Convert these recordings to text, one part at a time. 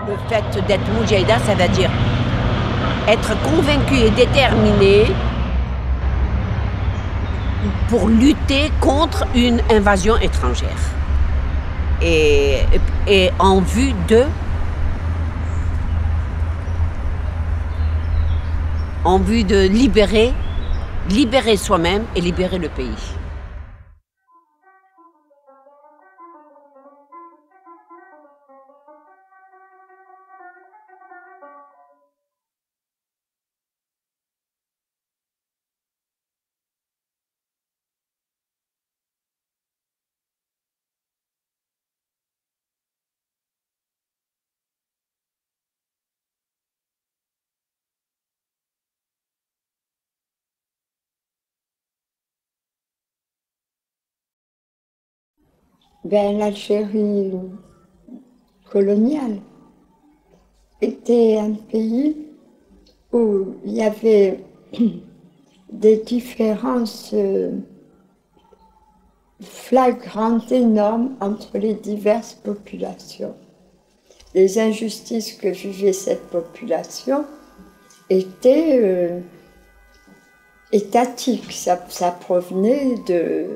Le fait d'être moudjahida, ça veut dire être convaincu et déterminé pour lutter contre une invasion étrangère. Et en vue de libérer soi-même et libérer le pays. L'Algérie coloniale était un pays où il y avait des différences flagrantes, énormes entre les diverses populations. Les injustices que vivait cette population étaient étatiques, ça provenait de...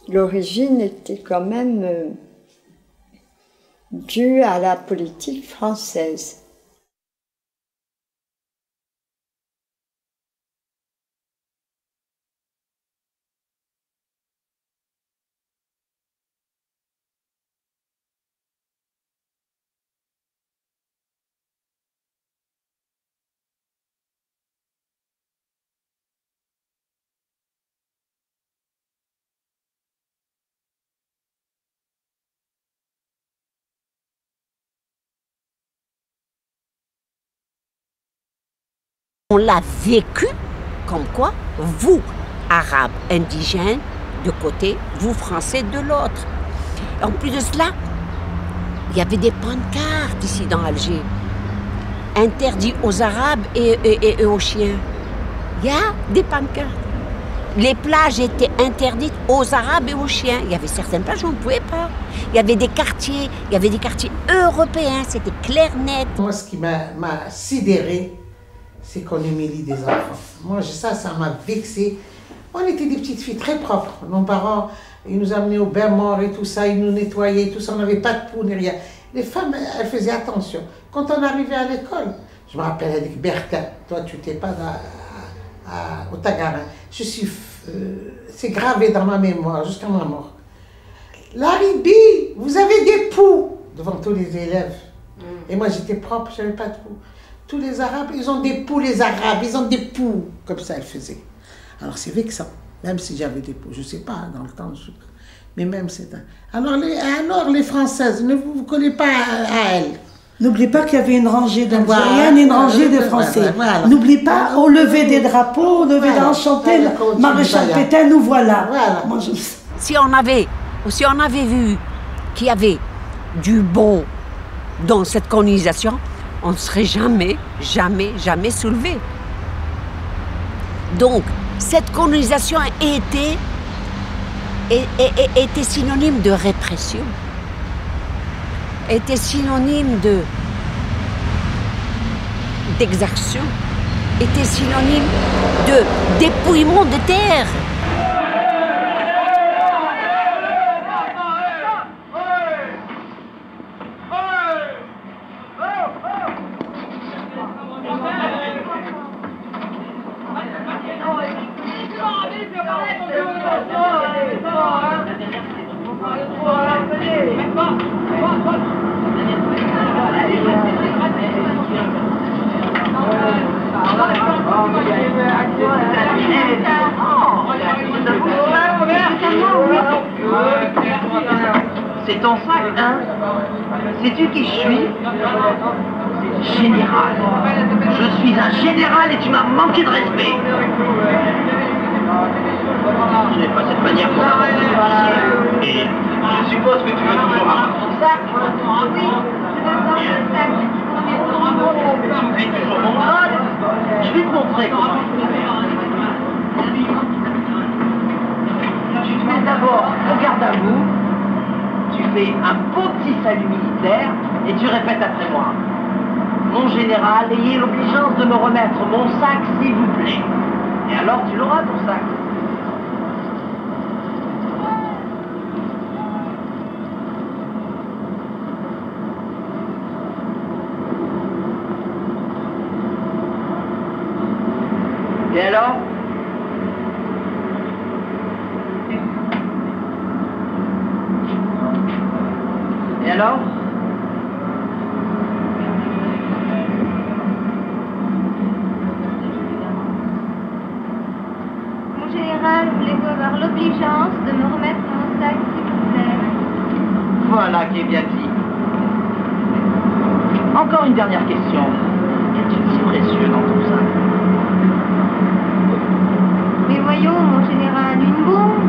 L'origine était quand même due à la politique française. On l'a vécu comme quoi, vous, Arabes, indigènes, de côté, vous, Français, de l'autre. En plus de cela, il y avait des pancartes ici dans Alger, interdits aux Arabes et aux chiens. Il y a des pancartes. Les plages étaient interdites aux Arabes et aux chiens. Il y avait certaines plages où on ne pouvait pas. Il y avait des quartiers européens, c'était clair, net. Moi, ce qui m'a sidéré, c'est qu'on humilie des enfants. Moi, ça m'a vexé. On était des petites filles très propres. Nos parents, ils nous amenaient au bain mort et tout ça, ils nous nettoyaient, tout ça, on n'avait pas de poux ni rien. Les femmes, elles faisaient attention. Quand on arrivait à l'école, je me rappelle, elle dit, Bertin, toi, tu n'étais pas au Tagarin. C'est gravé dans ma mémoire jusqu'à ma mort. Laribi, vous avez des poux devant tous les élèves. Et moi, j'étais propre, je n'avais pas de poux. Tous les Arabes, ils ont des poux, les Arabes, ils ont des poux. Comme ça, elle faisait. Alors, c'est vexant. Même si j'avais des poux, je ne sais pas, dans le temps, mais même c'est... Alors, les Françaises, ne vous collez pas à elles. N'oubliez pas qu'il y avait une rangée d'Algériennes et une rangée de Français. Voilà. N'oubliez pas, au lever des drapeaux, au lever d'enchanter, Maréchal Pétain, nous voilà. Moi, si on avait vu qu'il y avait du bon dans cette colonisation, on ne serait jamais soulevé. Donc, cette colonisation était synonyme de répression, était synonyme d'exaction, était synonyme de dépouillement de terre. C'est ton sac, hein? Sais-tu qui je suis? Général. Je suis un général et tu m'as manqué de respect. Ce n'est pas cette manière qu'on avance des officiers. Et je suppose que tu veux toujours avoir ton sac. Oui. Tu oublies toujours mon grade. Je vais te montrer comment. Tu te mets d'abord au garde à vous. Tu fais fais un beau petit salut militaire et tu répètes après moi. Mon général, ayez l'obligeance de me remettre mon sac, s'il vous plaît. Et alors tu l'auras, ton sac. Et alors? Et alors? Mon général, voulez-vous avoir l'obligeance de me remettre mon sac, s'il vous plaît? Voilà qui est bien dit. Encore une dernière question. Qu'est-il si précieux dans ton sac? Mais voyons, mon général, une bombe.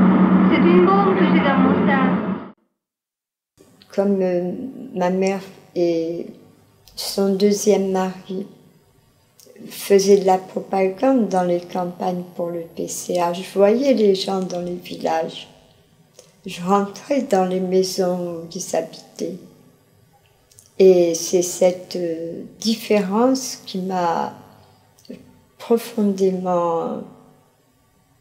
C'est une bombe que j'ai dans mon sac. Comme ma mère et son deuxième mari faisaient de la propagande dans les campagnes pour le PCA, je voyais les gens dans les villages. Je rentrais dans les maisons où ils habitaient. Et c'est cette différence qui m'a profondément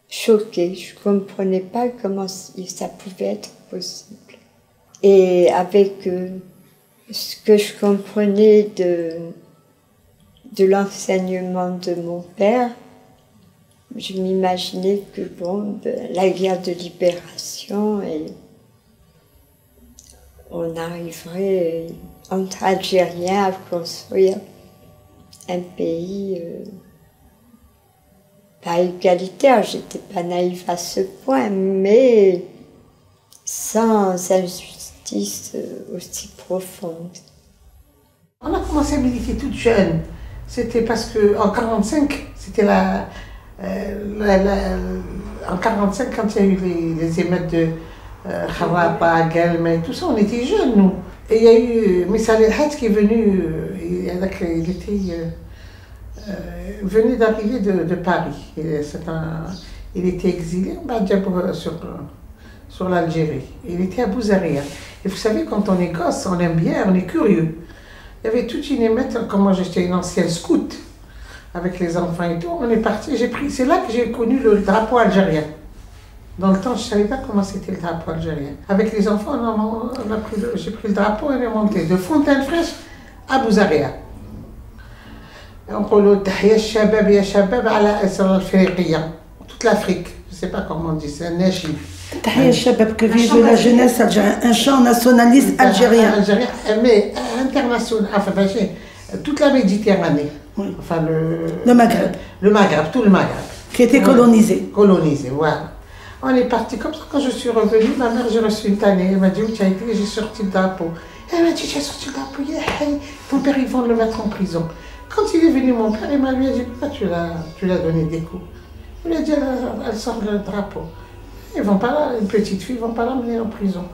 choquée. Je ne comprenais pas comment ça pouvait être possible. Et avec ce que je comprenais de l'enseignement de mon père, je m'imaginais que bon, la guerre de libération, et on arriverait entre Algériens à construire un pays pas égalitaire, j'étais pas naïve à ce point, mais sans injustice aussi profonde. On a commencé à militer toute jeune. C'était parce qu'en 1945, c'était en 1945, quand il y a eu les émeutes de Kharaba, Guelma et tout ça, on était jeunes, nous. Et il y a eu Messal El-Hadj qui est venu, venait d'arriver de Paris. Il était exilé sur l'Algérie. Il était à Bouzaria. Et vous savez, quand on est gosse, on aime bien, on est curieux. Il y avait toute une émette, comme moi j'étais une ancienne scout, avec les enfants et tout, on est parti, c'est là que j'ai connu le drapeau algérien. Dans le temps, je ne savais pas comment c'était le drapeau algérien. Avec les enfants, j'ai pris le drapeau et on est monté de Fontaine-Fraîche à Bouzaria. On dit Tahia Shabab ya Shabab ala Isra al-Afriqiya. Toute l'Afrique, je ne sais pas comment on dit, c'est un nashid. Tahia Shabab, que vive la jeunesse algérienne, un chant nationaliste algérien. Algérien, mais international, enfin, toute la Méditerranée. Oui. Enfin, le Maghreb. Le Maghreb, tout le Maghreb. Qui était colonisé. Colonisé, voilà. On est parti comme ça. Quand je suis revenue, ma mère, j'ai reçu une tannée. Elle m'a dit, où tu as été? J'ai sorti le drapeau. Elle m'a dit, tu as sorti le drapeau, ton père, ils vont le mettre en prison. Quand il est venu, mon père, il m'a dit, pourquoi tu l'as donné des coups? Il lui a dit, elle sort le drapeau. Ils vont pas, une petite fille, ils ne vont pas l'amener en prison.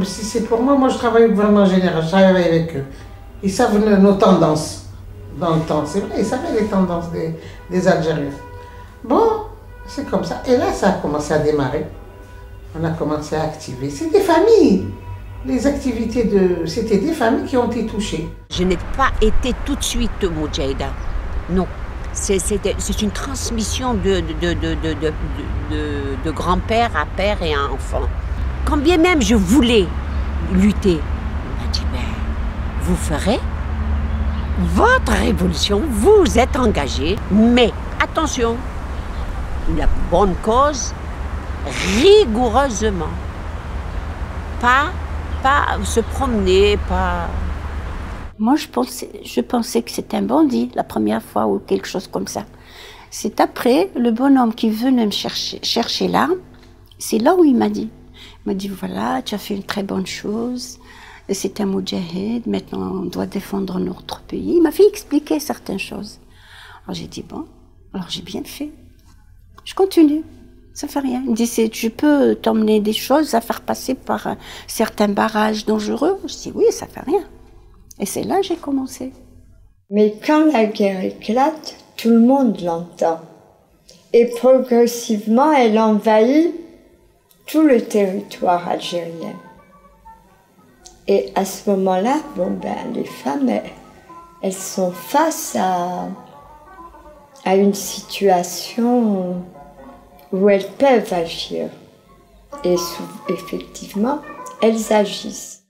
Si c'est pour moi, je travaille au gouvernement général, je travaille avec eux. Ils savent nos tendances dans le temps. C'est vrai, ils savaient les tendances des Algériens. Bon, c'est comme ça. Et là, ça a commencé à démarrer. On a commencé à activer. C'est des familles. Les activités c'était des familles qui ont été touchées. Je n'ai pas été tout de suite Moudjahida. Non. C'est une transmission de grand-père à père et à enfant. Quand bien même je voulais lutter, il m'a dit, mais vous ferez votre révolution, vous êtes engagés, mais attention, la bonne cause, rigoureusement. Pas se promener, pas... Moi, je pensais que c'était un bandit la première fois ou quelque chose comme ça. C'est après, le bonhomme qui venait me chercher là, c'est là où il m'a dit, voilà, tu as fait une très bonne chose, c'est un moudjahid, maintenant on doit défendre notre pays. Il m'a fait expliquer certaines choses. Alors j'ai dit, bon, alors j'ai bien fait. Je continue, ça fait rien. Il me dit, je peux t'emmener des choses à faire passer par certains barrages dangereux. Je dis, oui, ça fait rien. Et c'est là que j'ai commencé. Mais quand la guerre éclate, tout le monde l'entend. Et progressivement, elle envahit tout le territoire algérien. Et à ce moment-là, bon, ben, les femmes, elles sont face à une situation où elles peuvent agir. Et effectivement, elles agissent.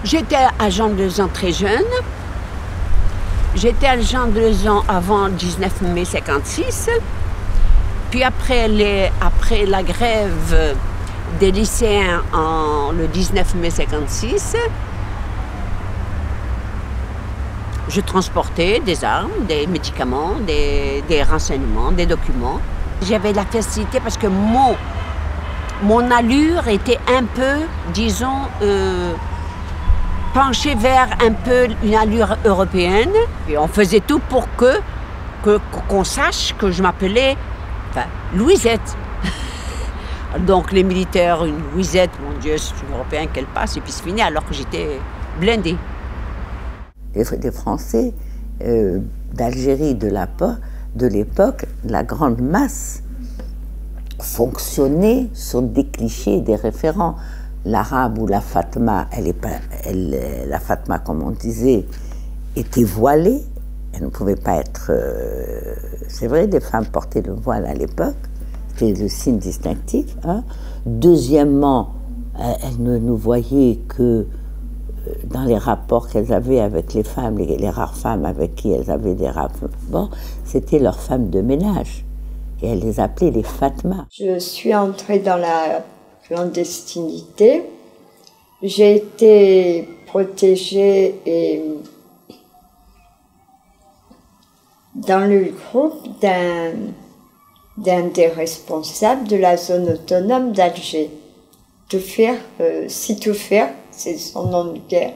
J'étais à Jean de Lezan très jeune. J'étais à Jean de Lezan avant 19 mai 56. Puis après la grève des lycéens le 19 mai 56, je transportais des armes, des médicaments, des renseignements, des documents. J'avais la facilité parce que mon allure était un peu, disons, penchée vers un peu une allure européenne. Et on faisait tout pour qu'on sache que je m'appelais Louisette. Donc les militaires, une Louisette, mon Dieu, c'est une Européenne qu'elle passe, et puis c'est fini, alors que j'étais blindée. Les Français d'Algérie de l'époque, la grande masse fonctionnait sur des clichés, des référents. L'arabe ou la Fatma, la Fatma, comme on disait, était voilée. Elle ne pouvait pas être... c'est vrai, les femmes portaient le voile à l'époque. C'était le signe distinctif. Hein. Deuxièmement, elles ne nous voyaient que dans les rapports qu'elles avaient avec les femmes, les rares femmes avec qui elles avaient des rapports, c'était leurs femmes de ménage. Et elles les appelaient les Fatma. Je suis entrée dans la clandestinité. J'ai été protégée et dans le groupe d'un des responsables de la zone autonome d'Alger. Sitoufir, c'est son nom de guerre.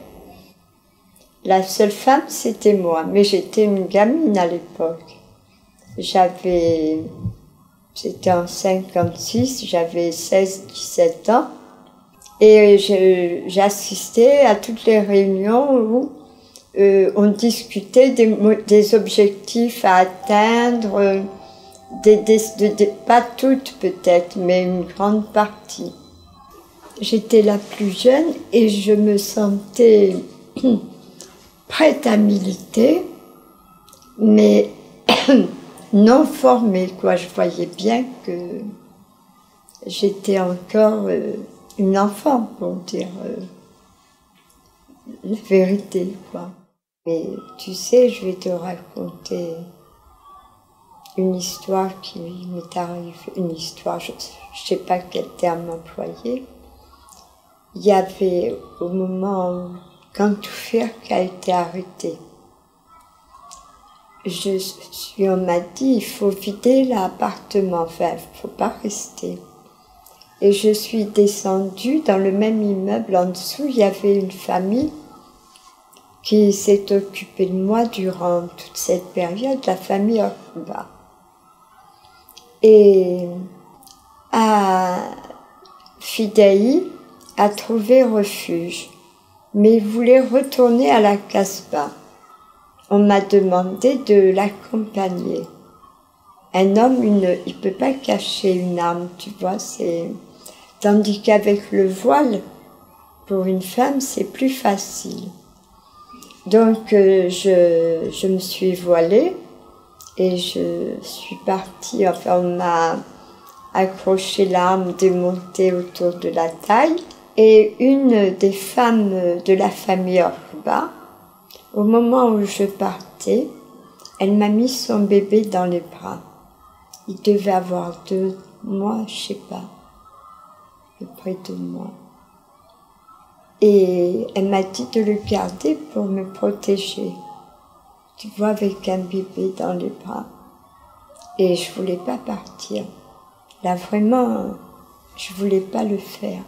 La seule femme, c'était moi, mais j'étais une gamine à l'époque. C'était en 56, j'avais 16-17 ans. Et j'assistais à toutes les réunions où on discutait des objectifs à atteindre, pas toutes peut-être, mais une grande partie. J'étais la plus jeune et je me sentais prête à militer, mais non formée, quoi. Je voyais bien que j'étais encore une enfant, pour dire la vérité, quoi. Mais tu sais, je vais te raconter une histoire qui m'est arrivée, une histoire, je ne sais pas quel terme employer. Il y avait, au moment où Kantoufir a été arrêté, on m'a dit, il faut vider l'appartement, enfin, il ne faut pas rester. Et je suis descendue dans le même immeuble, en dessous, il y avait une famille qui s'est occupée de moi durant toute cette période, la famille Orba. Et Fidaï a trouvé refuge, mais il voulait retourner à la Casbah. On m'a demandé de l'accompagner. Un homme, il ne peut pas cacher une arme, tu vois, tandis qu'avec le voile, pour une femme, c'est plus facile. Donc, je me suis voilée et je suis partie, enfin, on m'a accroché l'arme démontée autour de la taille. Et une des femmes de la famille Orba, au moment où je partais, elle m'a mis son bébé dans les bras. Il devait avoir moi, je sais pas, près de moi. Et elle m'a dit de le garder pour me protéger. Tu vois, avec un bébé dans les bras. Et je voulais pas partir. Là, vraiment, je voulais pas le faire.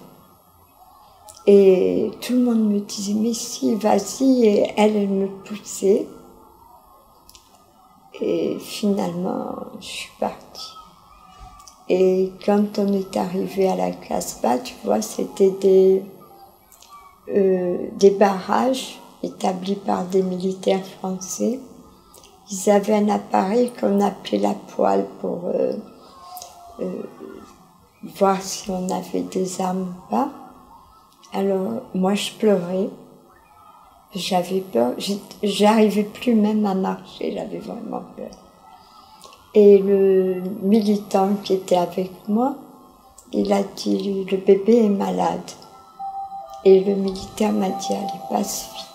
Et tout le monde me disait, mais si, vas-y. Et elle me poussait. Et finalement, je suis partie. Et quand on est arrivé à la Casbah, tu vois, c'était des barrages établis par des militaires français. Ils avaient un appareil qu'on appelait la poêle pour voir si on avait des armes ou pas. Alors, moi, je pleurais. J'avais peur. J'arrivais plus même à marcher. J'avais vraiment peur. Et le militant qui était avec moi, il a dit, le bébé est malade. Et le militaire m'a dit, allez, passe vite.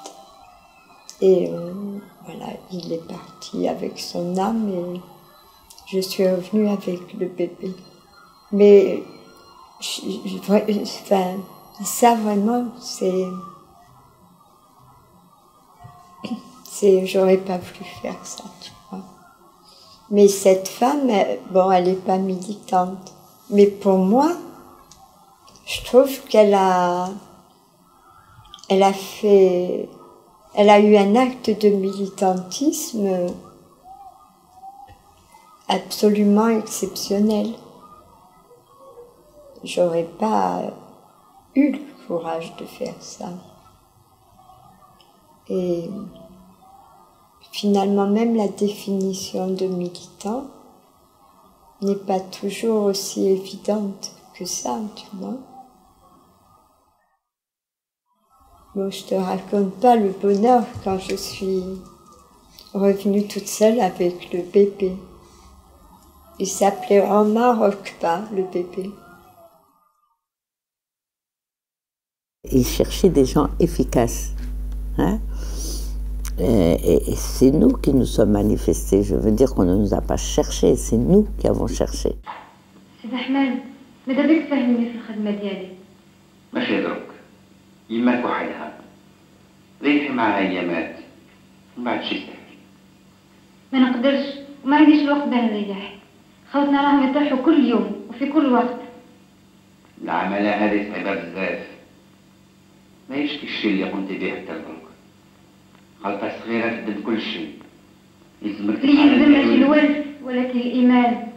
Et voilà, il est parti avec son âme et je suis revenue avec le bébé. Mais enfin, ça vraiment, j'aurais pas voulu faire ça, tu vois. Mais cette femme, bon, elle n'est pas militante. Mais pour moi, je trouve qu'elle a eu un acte de militantisme absolument exceptionnel. J'aurais pas eu le courage de faire ça. Et finalement, même la définition de militant n'est pas toujours aussi évidente que ça, tu vois. Bon, je te raconte pas le bonheur quand je suis revenue toute seule avec le bébé. Il s'appelait Omar Okba, le bébé. Il cherchait des gens efficaces. Hein? Et c'est nous qui nous sommes manifestés. Je veux dire qu'on ne nous a pas cherchés, c'est nous qui avons cherché. سيد أحمد ماذا بك تفهمني في الخدمة ديالي؟ ماشي يضرك يماك وحدها ريحي معها أيامات ومن بعد شي سهل. ما نقدرش وما عنديش الوقت باه نريح. خوتنا راهم يطيحوا كل يوم وفي كل وقت. العمالة هذه صعيبة بزاف. ما يشكي الشي اللي قمت به حتى لدرك. غلطة صغيرة تبدل كل شيء. يلزمك اللي يلزم ماشي الولد ولكن الإيمان.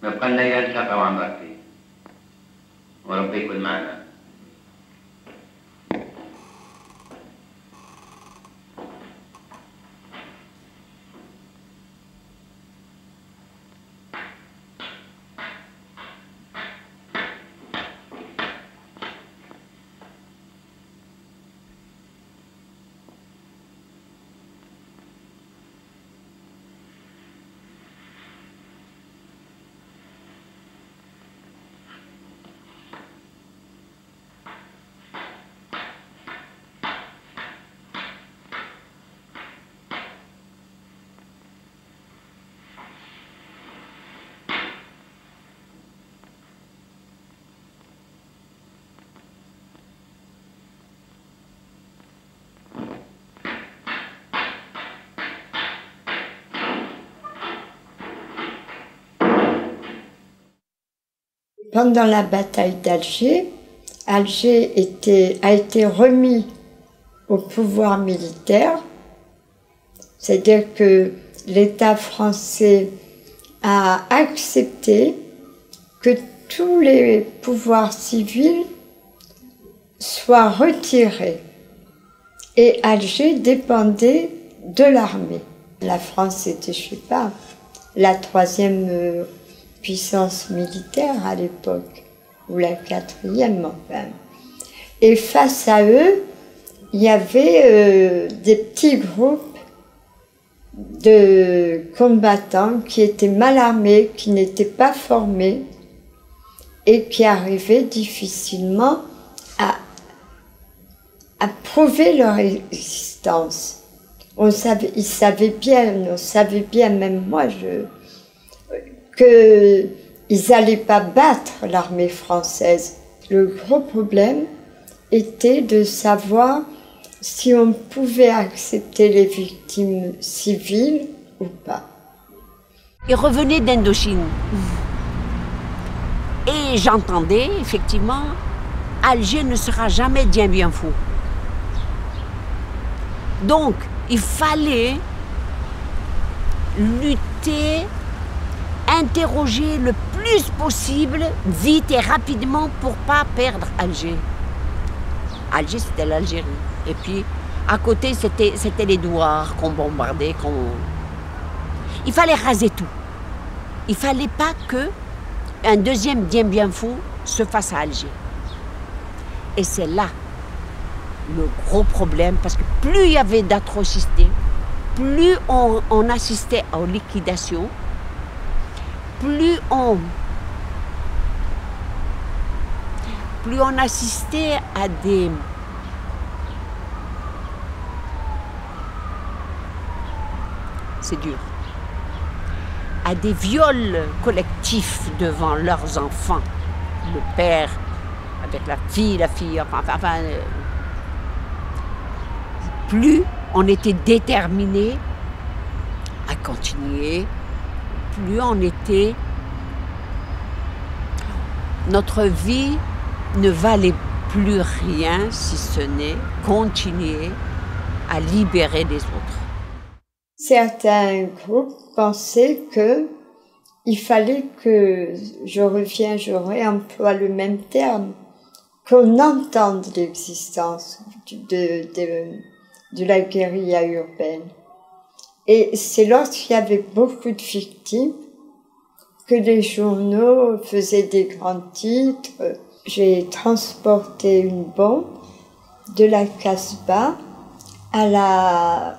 ما بقى لنا إلا نتلاقاو عن بركي وربي يكون معنا. Pendant la bataille d'Alger, Alger a été remis au pouvoir militaire, c'est-à-dire que l'État français a accepté que tous les pouvoirs civils soient retirés. Et Alger dépendait de l'armée. La France était, je ne sais pas, la troisième puissance militaire à l'époque, ou la quatrième enfin. Et face à eux, il y avait des petits groupes de combattants qui étaient mal armés, qui n'étaient pas formés et qui arrivaient difficilement à prouver leur existence. On savait bien, même moi, qu'ils n'allaient pas battre l'armée française. Le gros problème était de savoir si on pouvait accepter les victimes civiles ou pas. Ils revenaient d'Indochine. Et j'entendais, effectivement, Alger ne sera jamais Dien Bien Phu. Donc, il fallait lutter, interroger le plus possible, vite et rapidement, pour ne pas perdre Alger. Alger, c'était l'Algérie. Et puis, à côté, c'était les douars qu'on bombardait. Il fallait raser tout. Il ne fallait pas qu'un deuxième Dien Bien Phu se fasse à Alger. Et c'est là le gros problème, parce que plus il y avait d'atrocités, plus on assistait aux liquidations, plus on assistait à des... C'est dur. À des viols collectifs devant leurs enfants. Le père avec la fille, enfin plus on était déterminé à continuer, plus on était... Notre vie ne valait plus rien si ce n'est continuer à libérer les autres. Certains groupes pensaient qu'il fallait que, je réemploie le même terme, qu'on entende l'existence de la guérilla urbaine. Et c'est lorsqu'il y avait beaucoup de victimes que les journaux faisaient des grands titres. J'ai transporté une bombe de la Casbah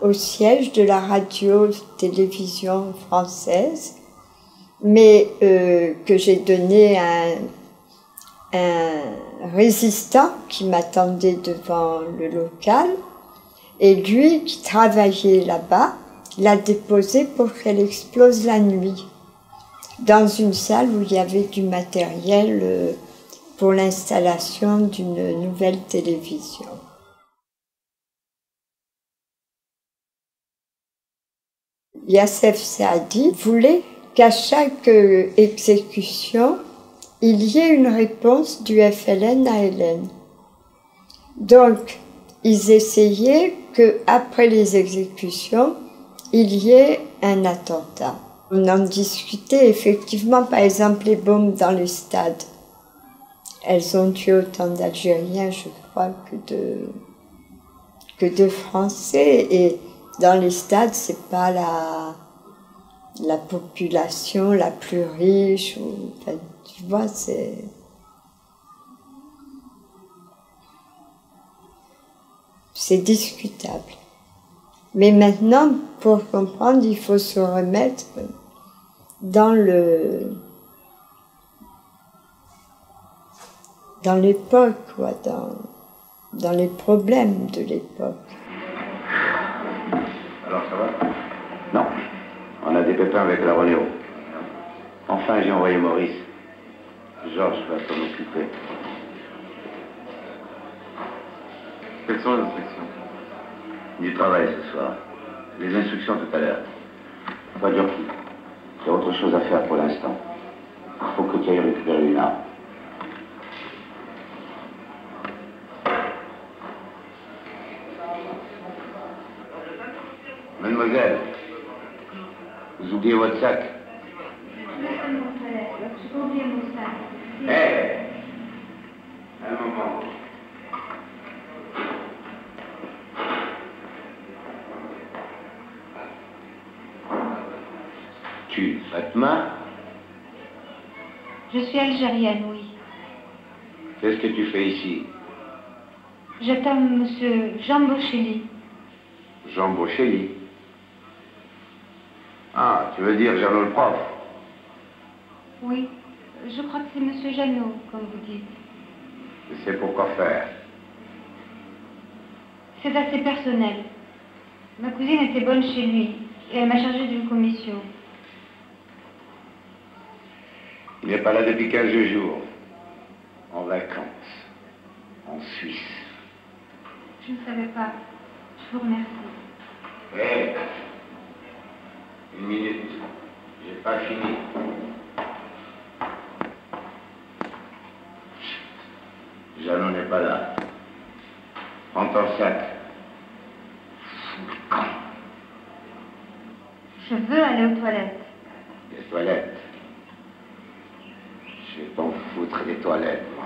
au siège de la radio-télévision française, mais que j'ai donné à un résistant qui m'attendait devant le local, et lui, qui travaillait là-bas, l'a déposée pour qu'elle explose la nuit, dans une salle où il y avait du matériel pour l'installation d'une nouvelle télévision. Youssef Saadi voulait qu'à chaque exécution, il y ait une réponse du FLN à Hélène. Donc, ils essayaient qu'après les exécutions, il y ait un attentat. On en discutait effectivement, par exemple, les bombes dans les stades. Elles ont tué autant d'Algériens, je crois, que de Français. Et dans les stades, c'est pas la population la plus riche. Enfin, tu vois, c'est discutable. Mais maintenant, pour comprendre, il faut se remettre dans l'époque, quoi, dans les problèmes de l'époque. Alors ça va? Non. On a des pépins avec la Renéo. Enfin, j'ai envoyé Maurice. Georges va s'en occuper. Quelles sont les instructions? Du travail ce soir. Les instructions tout à l'heure. Pas dur. Il y a autre chose à faire pour l'instant. Il faut que tu ailles récupérer une arme. Mademoiselle, vous oubliez votre sac. Hé, un moment. Tu, Fatma? Je suis algérienne, oui. Qu'est-ce que tu fais ici? J'attends monsieur Jean Bocelli. Jean Bocelli? Ah, tu veux dire Jeannot le prof? Oui, je crois que c'est Monsieur Jeannot, comme vous dites. Et c'est pour quoi faire? C'est assez personnel. Ma cousine était bonne chez lui et elle m'a chargée d'une commission. Il n'est pas là depuis 15 jours. En vacances. En Suisse. Je ne savais pas. Je vous remercie. Hé, une minute. J'ai pas fini. Jeannot n'est pas là. Prends ton sac. Fous le camp. Je veux aller aux toilettes. Les toilettes. Je vais t'en foutre des toilettes, moi.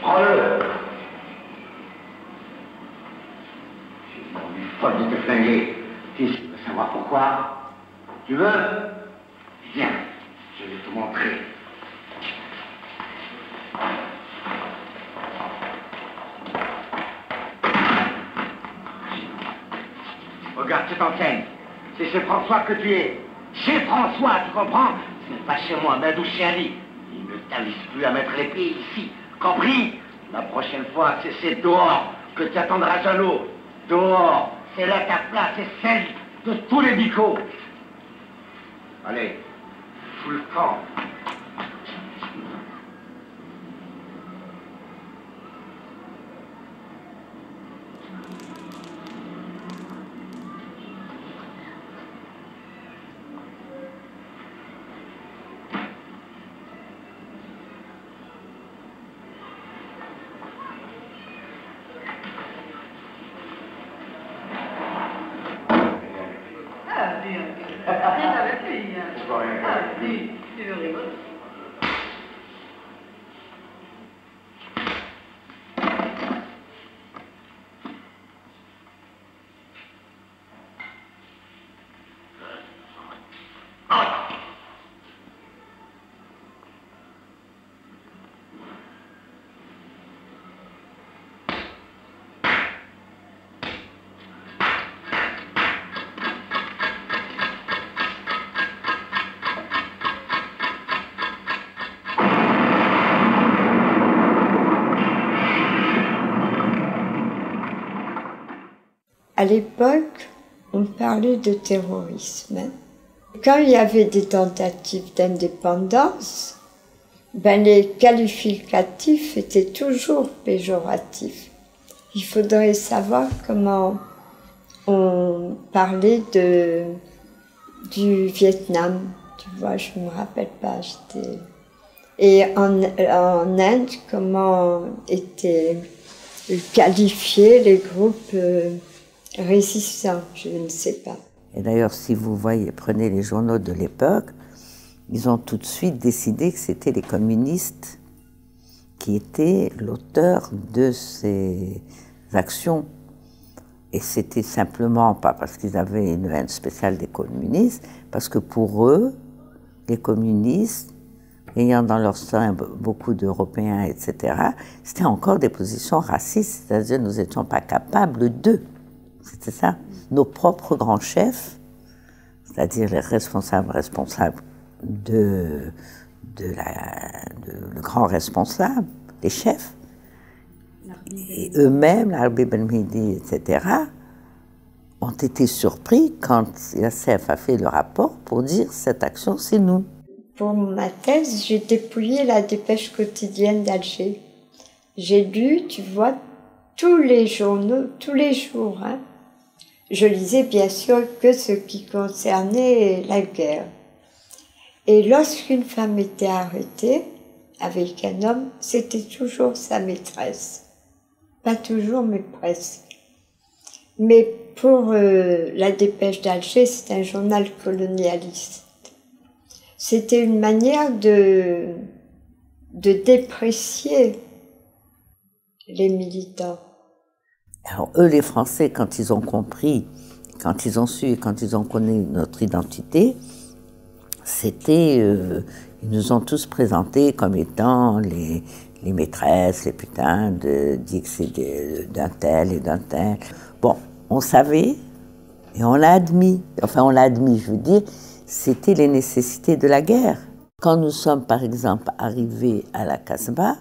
Prends-le. J'ai envie folle de te flinguer. Tu veux savoir pourquoi? Tu veux? Viens, je vais te montrer. Regarde cette enseigne. C'est chez François que tu es. Chez François, tu comprends? Ce n'est pas chez moi, mais d'où chez Ali. Il ne t'avise plus à mettre les pieds ici. Compris? La prochaine fois, c'est dehors que tu attendras Jeannot. Dehors, c'est là ta place, c'est celle de tous les bicots. Allez, fous le camp. À l'époque, on parlait de terrorisme. Quand il y avait des tentatives d'indépendance, les qualificatifs étaient toujours péjoratifs. Il faudrait savoir comment on parlait du Vietnam. Tu vois, je ne me rappelle pas. Et en Inde, comment étaient qualifiés les groupes résistants, je ne sais pas. Et d'ailleurs, si vous prenez les journaux de l'époque, ils ont tout de suite décidé que c'était les communistes qui étaient l'auteur de ces actions. Et c'était simplement pas parce qu'ils avaient une haine spéciale des communistes, parce que pour eux, les communistes, ayant dans leur sein beaucoup d'Européens, etc., c'était encore des positions racistes, c'est-à-dire nous n'étions pas capables d'eux. C'était ça. Nos propres grands chefs, c'est-à-dire les responsables le grand responsable, les chefs, et eux-mêmes, l'Arbi Ben Mehdi, etc., ont été surpris quand Yassef a fait le rapport pour dire cette action, c'est nous. Pour ma thèse, j'ai dépouillé la dépêche quotidienne d'Alger. J'ai lu, tu vois, tous les journaux, tous les jours. Hein. Je lisais bien sûr que ce qui concernait la guerre. Et lorsqu'une femme était arrêtée avec un homme, c'était toujours sa maîtresse. Pas toujours, mais presque. Mais pour la dépêche d'Alger, c'est un journal colonialiste. C'était une manière de déprécier les militants. Alors eux, les Français, quand ils ont compris, quand ils ont su et quand ils ont connu notre identité, c'était, ils nous ont tous présentés comme étant les maîtresses, les putains, dit que c'est d'un tel et d'un tel. Bon, on savait et on l'a admis. Enfin, on l'a admis, je veux dire, c'était les nécessités de la guerre. Quand nous sommes, par exemple, arrivés à la Casbah,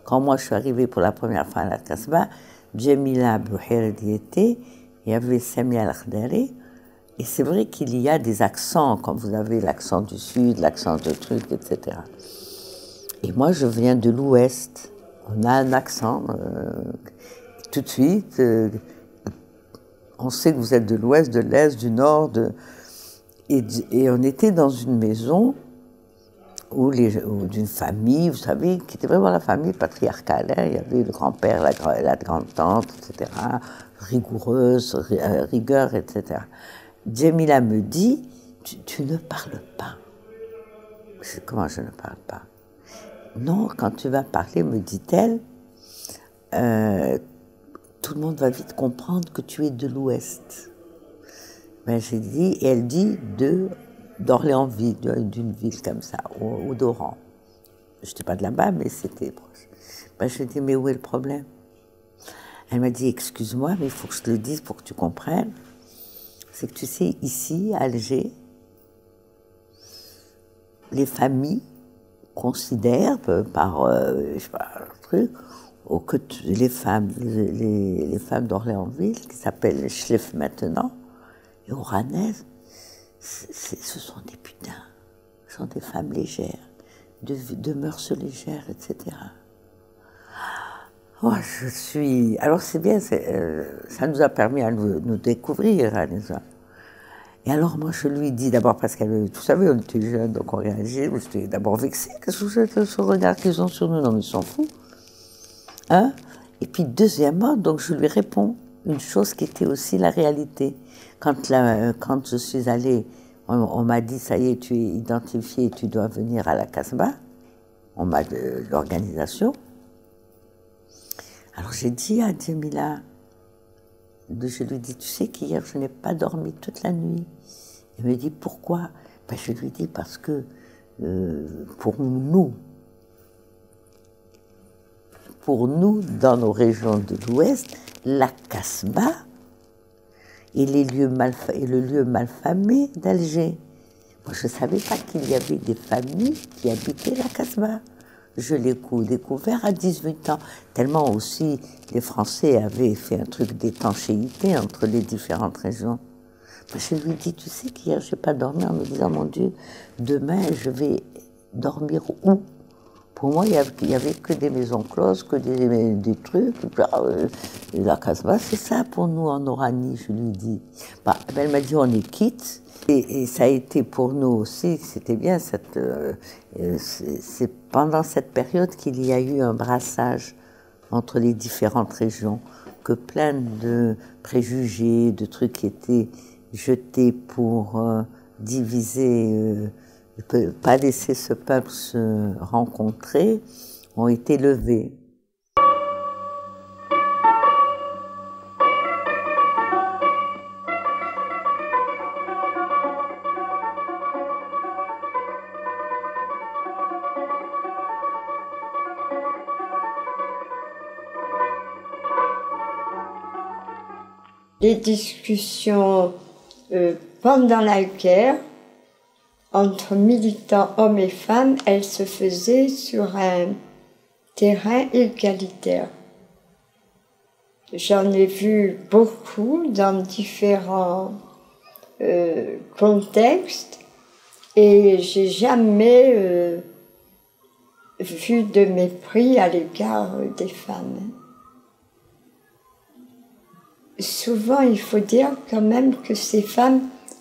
quand moi je suis arrivée pour la première fois à la Casbah, Djemila Bouhir y était, il y avait Samia Al-Khdari, et c'est vrai qu'il y a des accents, comme vous avez l'accent du sud, l'accent de truc, etc. Et moi, je viens de l'ouest. On a un accent, tout de suite. On sait que vous êtes de l'ouest, de l'est, du nord. Et on était dans une maison d'une famille, vous savez, qui était vraiment la famille patriarcale. Hein. Il y avait le grand-père, la grande-tante, etc. Rigoureuse, rigueur, etc. Djemila me dit, tu ne parles pas. Comment je ne parle pas? Non, quand tu vas parler, me dit-elle, tout le monde va vite comprendre que tu es de l'Ouest. Ben, j'ai dit, et elle dit d'Orléansville, d'une ville comme ça, ou d'Oran. Je n'étais pas de là-bas, mais c'était proche. Ben, j'ai dit, mais où est le problème? Elle m'a dit, excuse-moi, mais il faut que je te le dise pour que tu comprennes. C'est que tu sais, ici, à Alger, les familles considèrent par, je sais pas, un truc, que les femmes d'Orléansville, qui s'appellent les Schliff maintenant, et Oranaises, ce sont des putains, ce sont des femmes légères, de mœurs légères, etc. Oh, alors c'est bien, ça nous a permis à nous découvrir, hein, les hommes. Et alors moi je lui dis d'abord, parce qu'elle, vous savez, on était jeunes, donc on réagit, j'étais d'abord vexée, qu'est-ce que c'est ce regard qu'ils ont sur nous? Non mais ils s'en foutent. Hein? Et puis deuxièmement, donc je lui réponds une chose qui était aussi la réalité. Quand je suis allée, on m'a dit, ça y est, tu es identifié, tu dois venir à la Casbah, on m'a de l'organisation. Alors j'ai dit à Djemila, je lui dis, tu sais qu'hier je n'ai pas dormi toute la nuit. Elle me dit, pourquoi? Ben, je lui dis, parce que pour nous, dans nos régions de l'Ouest, la Casbah est le lieu malfamé d'Alger. Moi, je ne savais pas qu'il y avait des familles qui habitaient la Casbah. Je l'ai découvert à 18 ans, tellement aussi les Français avaient fait un truc d'étanchéité entre les différentes régions. Je lui dis, tu sais qu'hier je n'ai pas dormi en me disant, mon Dieu, demain je vais dormir où? Pour moi, il n'y avait que des maisons closes, que des trucs. La Casbah, c'est ça pour nous en Oranie, je lui dis. Bah, elle m'a dit, on est quitte. Et ça a été pour nous aussi, c'était bien, c'est pendant cette période qu'il y a eu un brassage entre les différentes régions, que plein de préjugés, de trucs qui étaient jetés pour diviser, pas laisser ce peuple se rencontrer, ont été levés. Les discussions pendant la guerre entre militants hommes et femmes, elles se faisaient sur un terrain égalitaire. J'en ai vu beaucoup dans différents contextes et j'ai jamais vu de mépris à l'égard des femmes. Souvent, il faut dire quand même que ces femmes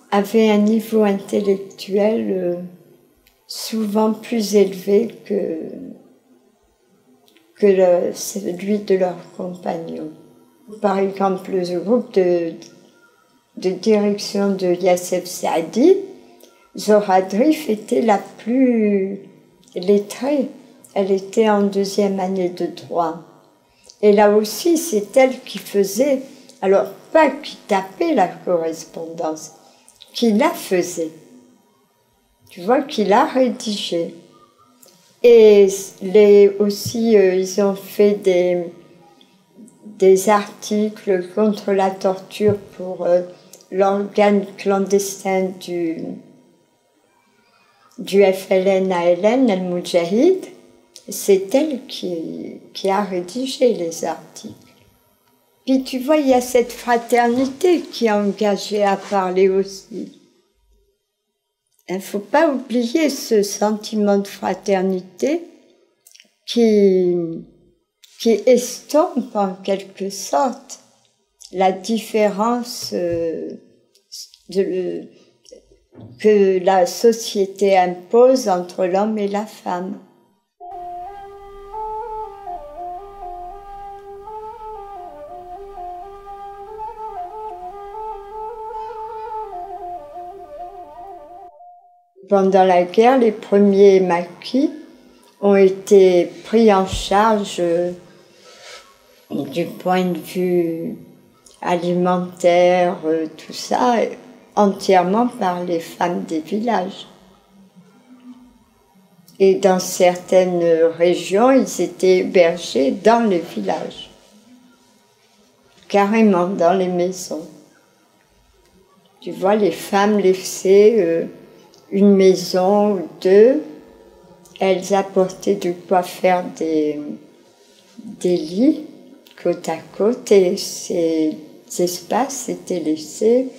avaient un niveau intellectuel souvent plus élevé que celui de leurs compagnons. Par exemple, le groupe de direction de Youssef Saadi, Zohra Drif était la plus lettrée. Elle était en 2e année de droit. Et là aussi, c'est elle qui faisait... Alors, pas qui tapait la correspondance, qui la faisait. Tu vois, qui la rédigeait. Et aussi, ils ont fait des articles contre la torture pour l'organe clandestin du FLN-ALN, El-Moudjahid. C'est elle qui a rédigé les articles. Puis tu vois, il y a cette fraternité qui est engagée à parler aussi. Il ne faut pas oublier ce sentiment de fraternité qui estompe en quelque sorte la différence que la société impose entre l'homme et la femme. Pendant la guerre, les premiers maquis ont été pris en charge du point de vue alimentaire, tout ça, entièrement par les femmes des villages. Et dans certaines régions, ils étaient hébergés dans les villages, carrément dans les maisons. Tu vois, les femmes laissaient une maison ou deux, elles apportaient de quoi faire des lits côte à côte et ces espaces étaient laissés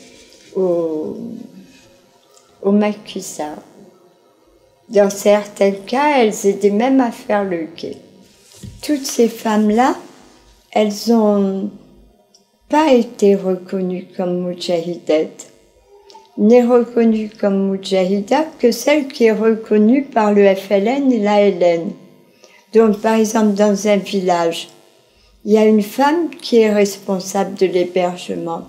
aux maquisards. Dans certains cas, elles aidaient même à faire le quai. Toutes ces femmes-là, elles n'ont pas été reconnues comme moudjahidettes. N'est reconnue comme moudjahida que celle qui est reconnue par le FLN et l'ALN. Donc, par exemple, dans un village, il y a une femme qui est responsable de l'hébergement.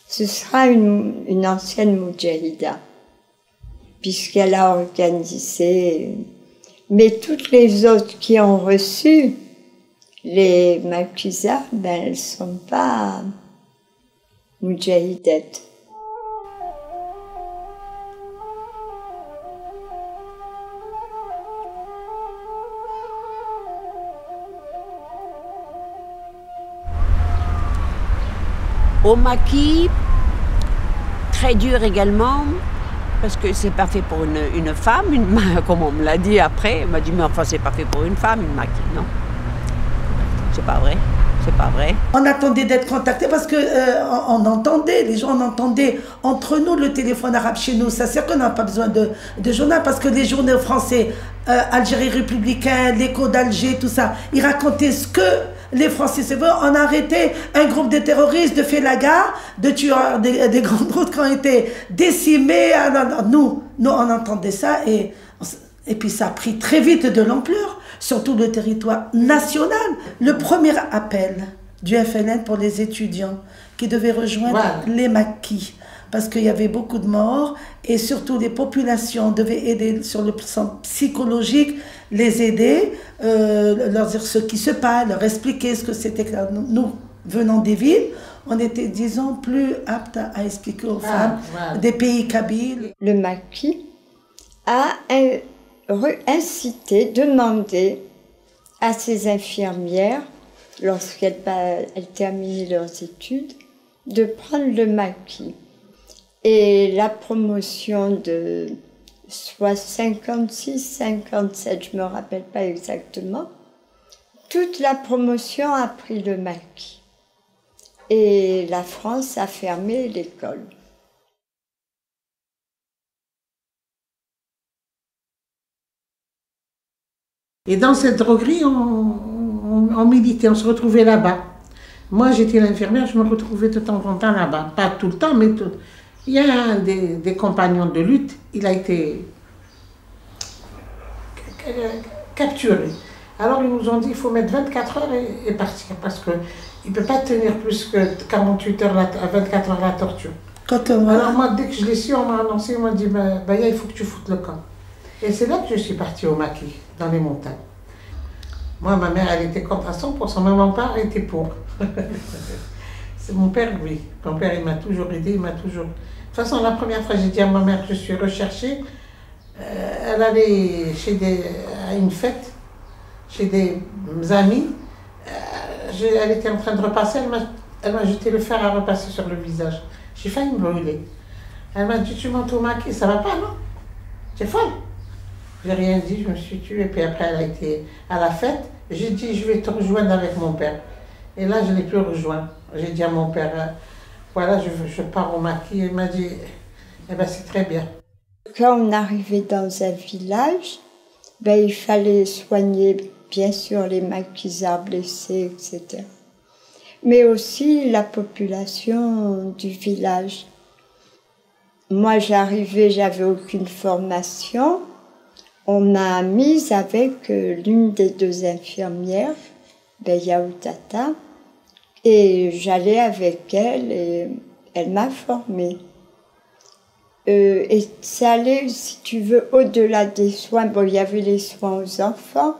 Ce sera une ancienne moudjahida, puisqu'elle a organisé. Mais toutes les autres qui ont reçu les maquisards, ben, elles ne sont pas moudjahidettes. Au maquis, très dur également, parce que c'est pas fait pour une femme, comme on me l'a dit après, elle m'a dit mais enfin c'est pas fait pour une femme, une maquis, non. C'est pas vrai, c'est pas vrai. On attendait d'être contacté parce que on entendait, les gens entendaient entre nous le téléphone arabe chez nous. Ça sert qu'on n'a pas besoin de journal parce que les journaux français, Algérie républicaine, l'Écho d'Alger, tout ça, ils racontaient ce que les Français, c'est vrai, on a arrêté un groupe de terroristes de Félaga, de tueurs, des grandes routes qui ont été décimés. Nous, on entendait ça et puis ça a pris très vite de l'ampleur, surtout le territoire national. Le premier appel du FLN pour les étudiants qui devaient rejoindre les maquis, parce qu'il y avait beaucoup de morts et surtout les populations devaient aider sur le plan psychologique, les aider, leur dire ce qui se passe, leur expliquer ce que c'était que nous, venant des villes, on était, disons, plus aptes à expliquer aux femmes des pays kabyles. Le maquis a incité, demandé à ces infirmières, lorsqu'elles terminaient leurs études, de prendre le maquis. Et la promotion de soit 56, 57, je ne me rappelle pas exactement, toute la promotion a pris le maquis. Et la France a fermé l'école. Et dans cette droguerie, on militait, on se retrouvait là-bas. Moi, j'étais l'infirmière, je me retrouvais de temps en temps là-bas. Pas tout le temps, mais tout. Il y a un des compagnons de lutte, il a été capturé. Alors ils nous ont dit qu'il faut mettre 24 heures et partir, parce qu'il ne peut pas tenir plus que 48 heures à 24 heures la torture. Alors moi, dès que je l'ai su, on m'a annoncé, on m'a dit, Baya, il faut que tu foutes le camp. Et c'est là que je suis partie au maquis, dans les montagnes. Moi, ma mère, elle était contre à 100%, mais mon père était pour. C'est mon père, oui. Mon père, il m'a toujours aidé, il m'a toujours... De toute façon, la première fois, j'ai dit à ma mère que je suis recherchée. Elle allait à une fête chez des amis. Elle était en train de repasser, elle m'a jeté le fer à repasser sur le visage. J'ai failli me brûler. Elle m'a dit, tu m'as maquillée, ça va pas, non? Tu es folle. J'ai rien dit, je me suis tuée. Puis après, elle a été à la fête. J'ai dit, je vais te rejoindre avec mon père. Et là, je ne l'ai plus rejoint. J'ai dit à mon père, voilà, je pars au maquis. Il m'a dit, eh ben, c'est très bien. Quand on arrivait dans un village, ben, il fallait soigner, bien sûr, les maquisards blessés, etc. Mais aussi la population du village. Moi, j'arrivais, j'avais aucune formation. On m'a mise avec l'une des deux infirmières, Yaoutata, et j'allais avec elle et elle m'a formée. Et ça allait, si tu veux, au-delà des soins. Bon, il y avait les soins aux enfants,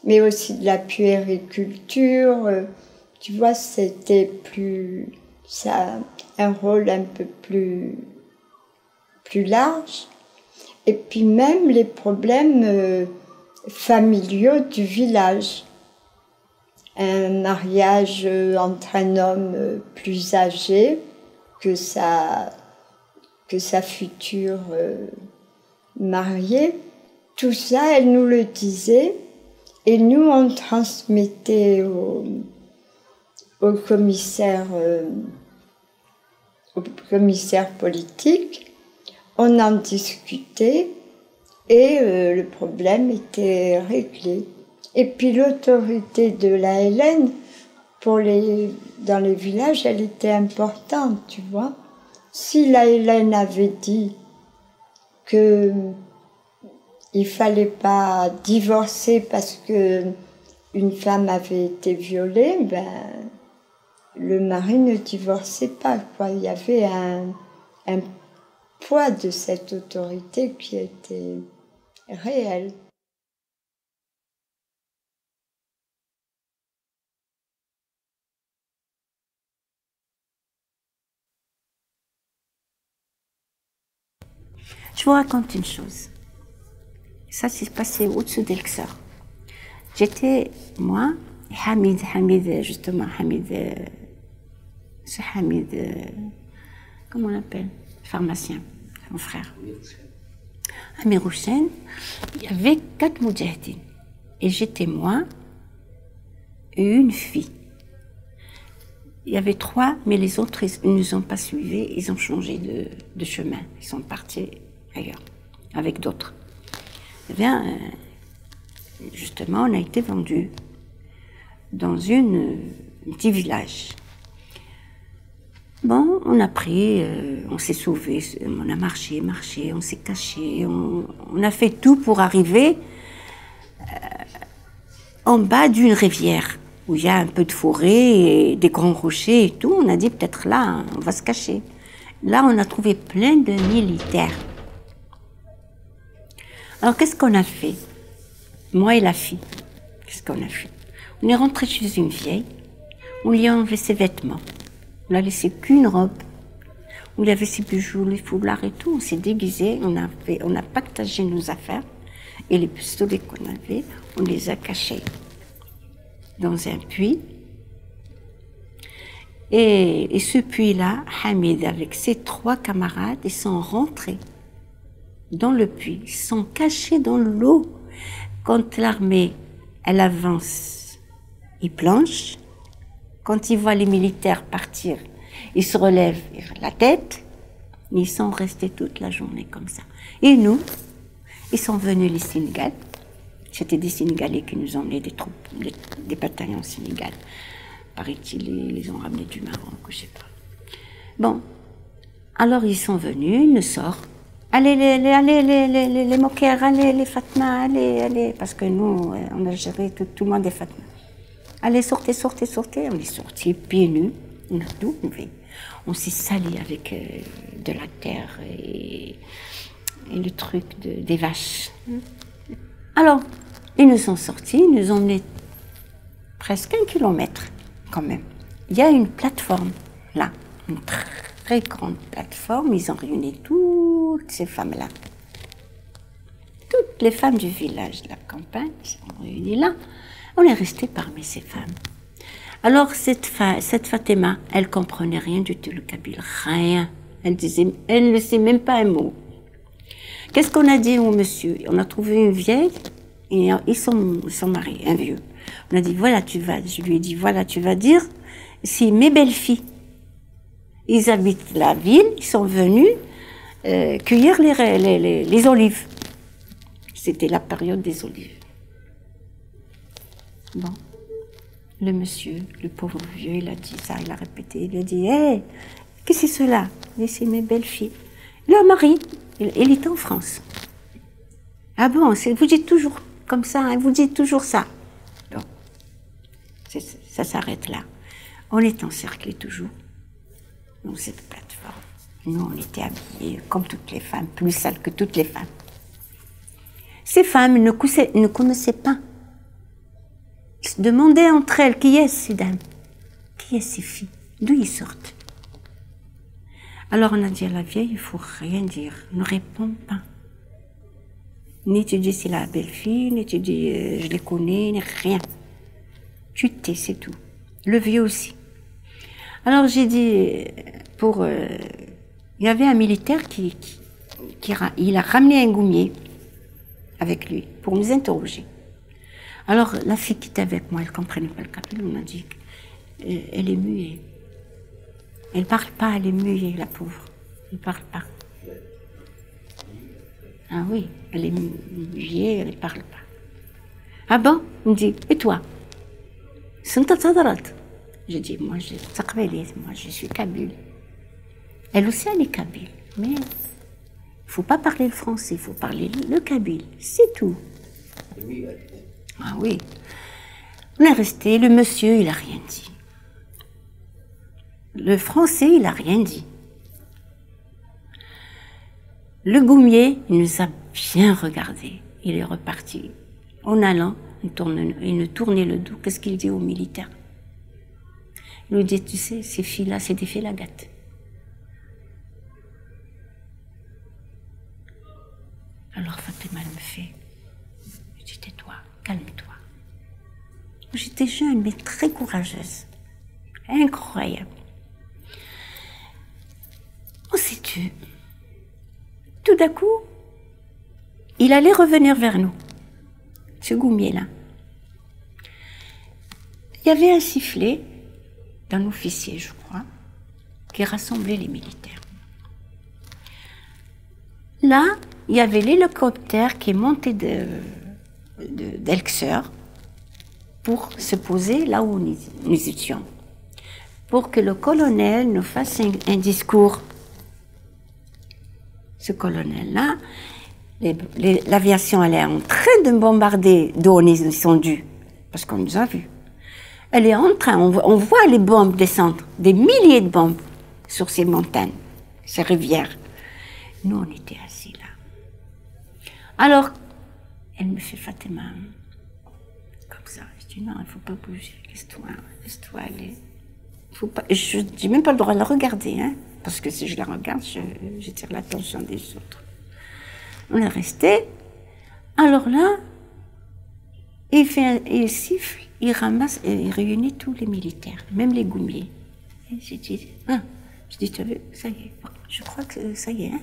mais aussi de la puériculture. Tu vois, c'était plus, ça, un rôle un peu plus large. Et puis même les problèmes familiaux du village. Un mariage entre un homme plus âgé que sa future mariée. Tout ça, elle nous le disait. Et nous, on transmettait au commissaire politique. On en discutait et le problème était réglé. Et puis l'autorité de la Hélène, dans les villages, elle était importante, tu vois. Si la Hélène avait dit qu'il ne fallait pas divorcer parce qu'une femme avait été violée, ben, le mari ne divorçait pas, quoi. Il y avait un poids de cette autorité qui était réel. Je vous raconte une chose. Ça s'est passé au-dessus d'Elxor. J'étais, moi, Hamid, justement, ce Hamid, comment on l'appelle? Pharmacien, mon frère. Amir Hussein, il y avait 4 moudjahidines. Et j'étais moi et une fille. Il y avait 3, mais les autres, ils ne nous ont pas suivis, ils ont changé de chemin. Ils sont partis ailleurs, avec d'autres. Eh bien, justement, on a été vendus dans un petit village. Bon, on a pris, on s'est sauvé, on a marché, on s'est caché, on a fait tout pour arriver en bas d'une rivière où il y a un peu de forêt et des grands rochers et tout. On a dit peut-être là, on va se cacher. Là, on a trouvé plein de militaires. Alors, qu'est-ce qu'on a fait? Moi et la fille, qu'est-ce qu'on a fait? On est rentré chez une vieille, on lui a enlevé ses vêtements. On n'a laissé qu'une robe. On lui avait ses bijoux, les foulards et tout. On s'est déguisé, on a partagé nos affaires. Et les pistolets qu'on avait, on les a cachés dans un puits. Et ce puits-là, Hamid, avec ses 3 camarades, ils sont rentrés dans le puits. Ils sont cachés dans l'eau. Quand l'armée, elle avance, ils plongent. Quand ils voient les militaires partir, ils se relèvent la tête. Ils sont restés toute la journée comme ça. Et nous, ils sont venus les Sénégal. C'était des Sénégalais qui nous ont emmenés des troupes, des bataillons Sénégal. Paraît-il, ils les ont ramenés du Maroc, je ne sais pas. Bon, alors ils sont venus, ils nous sortent. Allez, les moqueurs, allez, les Fatma, allez. Parce que nous, en Algérie, tout le monde est Fatma. Allez, sortez. On est sortis pieds nus, on a tout enlevé. On s'est sali avec de la terre et le truc des vaches. Alors, ils nous sont sortis, ils nous ont emmenés presque 1 kilomètre quand même. Il y a une plateforme là, une très grande plateforme. Ils ont réuni toutes ces femmes-là. Toutes. toutes les femmes du village, de la campagne, sont réunies là. On est resté parmi ces femmes. Alors, cette Fatima, elle comprenait rien du tout le kabyle, rien. Elle ne sait même pas un mot. Qu'est-ce qu'on a dit au monsieur? On a trouvé une vieille et son mari, un vieux. On a dit, voilà, je lui ai dit, voilà, tu vas dire, c'est mes belles-filles. Ils habitent la ville, ils sont venus cueillir les olives. C'était la période des olives. Bon, le monsieur, le pauvre vieux, il a dit ça, il a répété, il a dit, hé, qu'est-ce que c'est cela? C'est mes belles-filles. Leur mari, il est en France. Ah bon, vous dites toujours comme ça, hein, vous dites toujours ça. Bon, ça s'arrête là. On est encerclés toujours dans cette plateforme. Nous, on était habillés comme toutes les femmes, plus sales que toutes les femmes. Ces femmes ne connaissaient pas. Ils se demandaient entre elles, qui est ces dames? Qui est ces filles? D'où ils sortent? Alors on a dit à la vieille, il ne faut rien dire, ne réponds pas. Ni tu dis c'est la belle-fille, ni tu dis je les connais, ni rien. Tu tais, c'est tout. Le vieux aussi. Alors j'ai dit, il y avait un militaire il a ramené un goumier avec lui pour nous interroger. Alors la fille qui était avec moi, elle ne comprenait pas le kabyle, on a dit, elle est muette. Elle ne parle pas, elle est muette, la pauvre. Elle ne parle pas. Ah oui, elle est muette, elle ne parle pas. Ah bon? Il me dit, et toi? Je dis, moi je suis kabyle. Elle aussi, elle est kabyle. Mais il ne faut pas parler le français, il faut parler le kabyle. C'est tout. Ah oui. On est resté, le monsieur, il n'a rien dit. Le français, il n'a rien dit. Le goumier, il nous a bien regardé. Il est reparti. En allant, il nous tournait le dos. Qu'est-ce qu'il dit aux militaires? Il nous dit, tu sais, ces filles-là, c'est des félagates. Alors Fatima, elle me fait, je dis, tais-toi, calme-toi. J'étais jeune, mais très courageuse. Incroyable. On s'est tu. Tout d'un coup, il allait revenir vers nous, ce goumier-là. Il y avait un sifflet d'un officier, je crois, qui rassemblait les militaires. Là, il y avait l'hélicoptère qui est monté d'Elxer pour se poser là où nous étions, pour que le colonel nous fasse un discours. Ce colonel-là, l'aviation, elle est en train de bombarder d'où ils sont dus, parce qu'on nous a vus. Elle est en train, on voit les bombes descendre, des milliers de bombes sur ces montagnes, ces rivières. Nous, on était assis là. Alors, elle me fait Fatima, comme ça. Je dis non, il ne faut pas bouger, laisse-toi aller. Faut pas, je n'ai même pas le droit de la regarder, hein, parce que si je la regarde, je tire l'attention des autres. On est resté. Alors là, il siffle, il ramasse et il réunit tous les militaires, même les goumiers. Et j'ai dit, tu as vu, ça y est, je crois que ça y est, hein.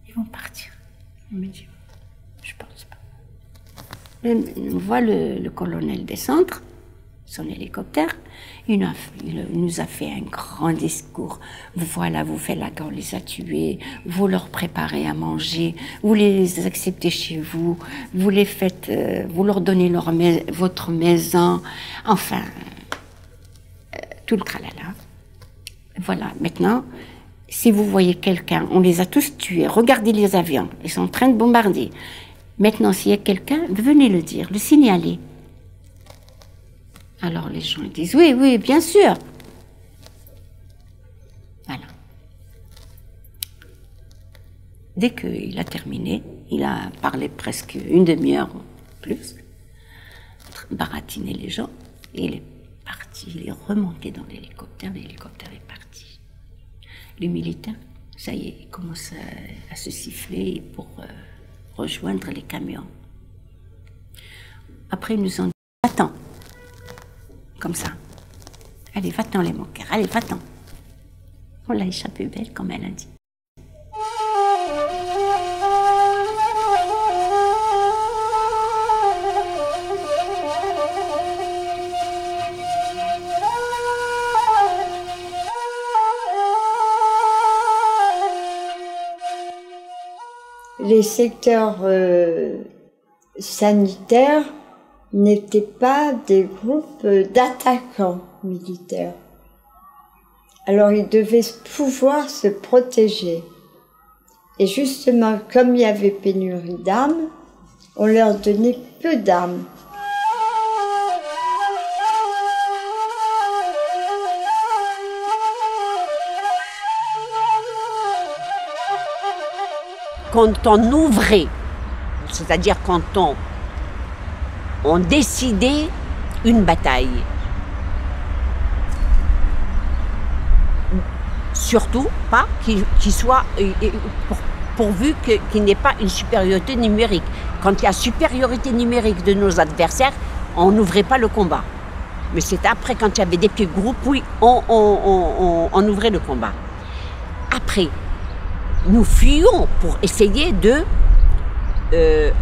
Ils vont partir. Il me dit, je pense pas. On voit le colonel descendre, son hélicoptère. Il nous a fait un grand discours. Voilà, vous faites la guerre, on les a tués, vous leur préparez à manger, vous les acceptez chez vous, vous les faites, vous leur donnez votre maison, enfin, tout le tralala. Voilà, maintenant, si vous voyez quelqu'un, on les a tous tués, regardez les avions, ils sont en train de bombarder. Maintenant, s'il y a quelqu'un, venez le dire, le signaler. Alors les gens disent, oui, oui, bien sûr. Voilà. Dès qu'il a terminé, il a parlé presque une demi-heure ou plus, baratiné les gens, et il est parti, il est remonté dans l'hélicoptère est parti. Les militaires, ça y est, ils commencent à se siffler pour rejoindre les camions. Après, ils nous ont dit, va-t'en. Comme ça. Allez, va-t'en les moqueurs, allez, va-t'en. On l'a échappé belle, comme elle a dit. Les secteurs sanitaires n'étaient pas des groupes d'attaquants militaires. Alors ils devaient pouvoir se protéger. Et justement, comme il y avait pénurie d'armes, on leur donnait peu d'armes. Quand on ouvrait, c'est-à-dire quand on décidait une bataille, surtout pas qu'il soit pourvu qu'il n'y ait pas une supériorité numérique. Quand il y a supériorité numérique de nos adversaires, on n'ouvrait pas le combat. Mais c'est après, quand il y avait des petits groupes, oui, on ouvrait le combat. Après, nous fuyions pour essayer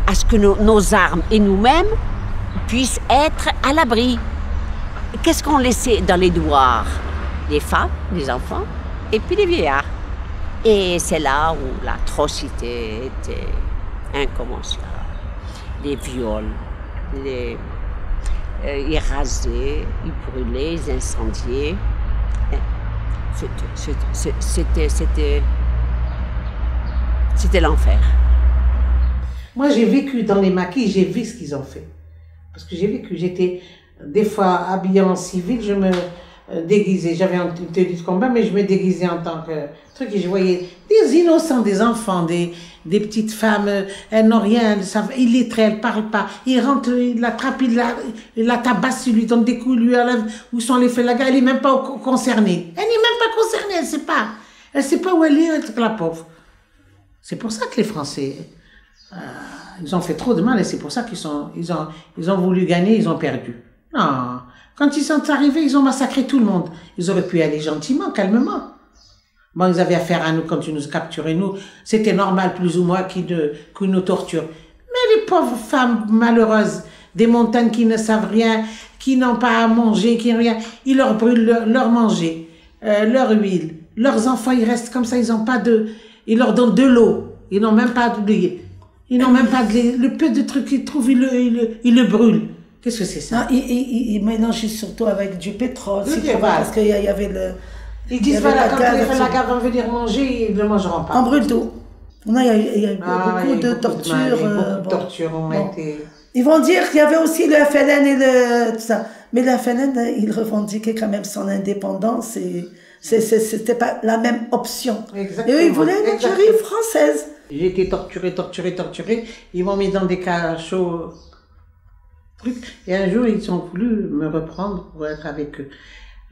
à ce que nos armes et nous-mêmes puissent être à l'abri. Qu'est-ce qu'on laissait dans les douars? Les femmes, les enfants et puis les vieillards. Et c'est là où l'atrocité était incommensurable. Les viols, ils rasaient, ils brûlaient, ils incendiaient. C'était l'enfer. Moi, j'ai vécu dans les maquis, j'ai vu ce qu'ils ont fait. Parce que j'ai vécu, j'étais des fois habillée en civil, je me déguisais. J'avais une tenue de combat, mais je me déguisais en tant que truc. Et je voyais des innocents, des enfants, des petites femmes, elles n'ont rien, illettrées, elles ne parlent pas. Ils rentrent, ils l'attrapent, ils la tabassent, ils lui donnent des coups, lui enlèvent où sont les felagas. Elle n'est même pas concernée. Elle n'est même pas concernée, elle ne sait pas. Elle ne sait pas où elle est, la pauvre. C'est pour ça que les Français, ils ont fait trop de mal et c'est pour ça qu'ils ont voulu gagner, ils ont perdu. Non, quand ils sont arrivés, ils ont massacré tout le monde. Ils auraient pu y aller gentiment, calmement. Bon, ils avaient affaire à nous quand ils nous capturaient, nous. C'était normal, plus ou moins, qu'ils nous torturent. Mais les pauvres femmes malheureuses, des montagnes qui ne savent rien, qui n'ont pas à manger, qui n'ont rien, ils leur brûlent leur manger, leur huile. Leurs enfants, ils restent comme ça, ils n'ont pas de... Ils leur donnent de l'eau. Ils n'ont même pas d'oublier. Ils n'ont même pas de... Le peu de trucs qu'ils trouvent, ils le brûlent. Qu'est-ce que c'est ça? Ils mélangeaient surtout avec du pétrole. Parce qu'il y avait le... Ils disent, voilà, quand les felagas vont venir manger, ils ne le mangeront pas. En brûle tout. Non, il y a eu beaucoup de tortures. Beaucoup de tortures ont été... Ils vont dire qu'il y avait aussi le FLN et tout ça. Mais le FLN, il revendiquait quand même son indépendance et... C'était pas la même option. Exactement. Et eux, ils voulaient une Algérie française. J'ai été torturée. Ils m'ont mis dans des cachots. Et un jour, ils ont voulu me reprendre pour être avec eux.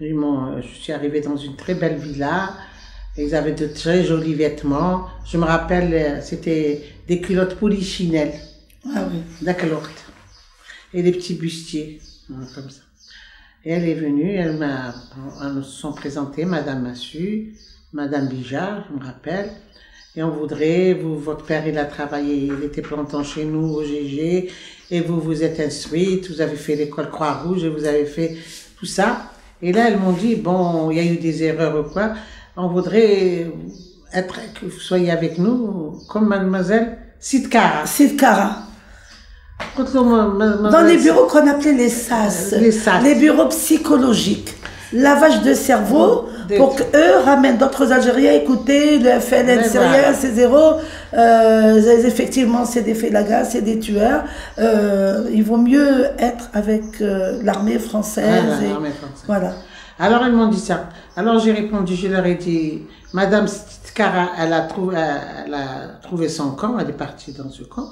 Je suis arrivée dans une très belle villa. Ils avaient de très jolis vêtements. Je me rappelle, c'était des culottes polichinelles. Ah oui. D'accord. Et des petits bustiers, comme ça. Et elle est venue, elles se sont présentées, Madame Massu, Madame Bijard, je me rappelle. Et on voudrait, votre père, il a travaillé, il était plantant chez nous au GG, et vous êtes instruite, vous avez fait l'école Croix-Rouge, et vous avez fait tout ça. Et là, elles m'ont dit, bon, il y a eu des erreurs ou quoi, on voudrait que vous soyez avec nous, comme mademoiselle Sidkara. Sidkara. Dans les bureaux qu'on appelait les SAS, les bureaux psychologiques, lavage de cerveau, pour qu'eux ramènent d'autres Algériens, écoutez, le FLN syrien, c'est zéro, effectivement c'est des félagas, c'est des tueurs, il vaut mieux être avec l'armée française. Voilà. Alors elles m'ont dit ça. Alors j'ai répondu, je leur ai dit, Madame Sidkara, elle a trouvé son camp, elle est partie dans ce camp.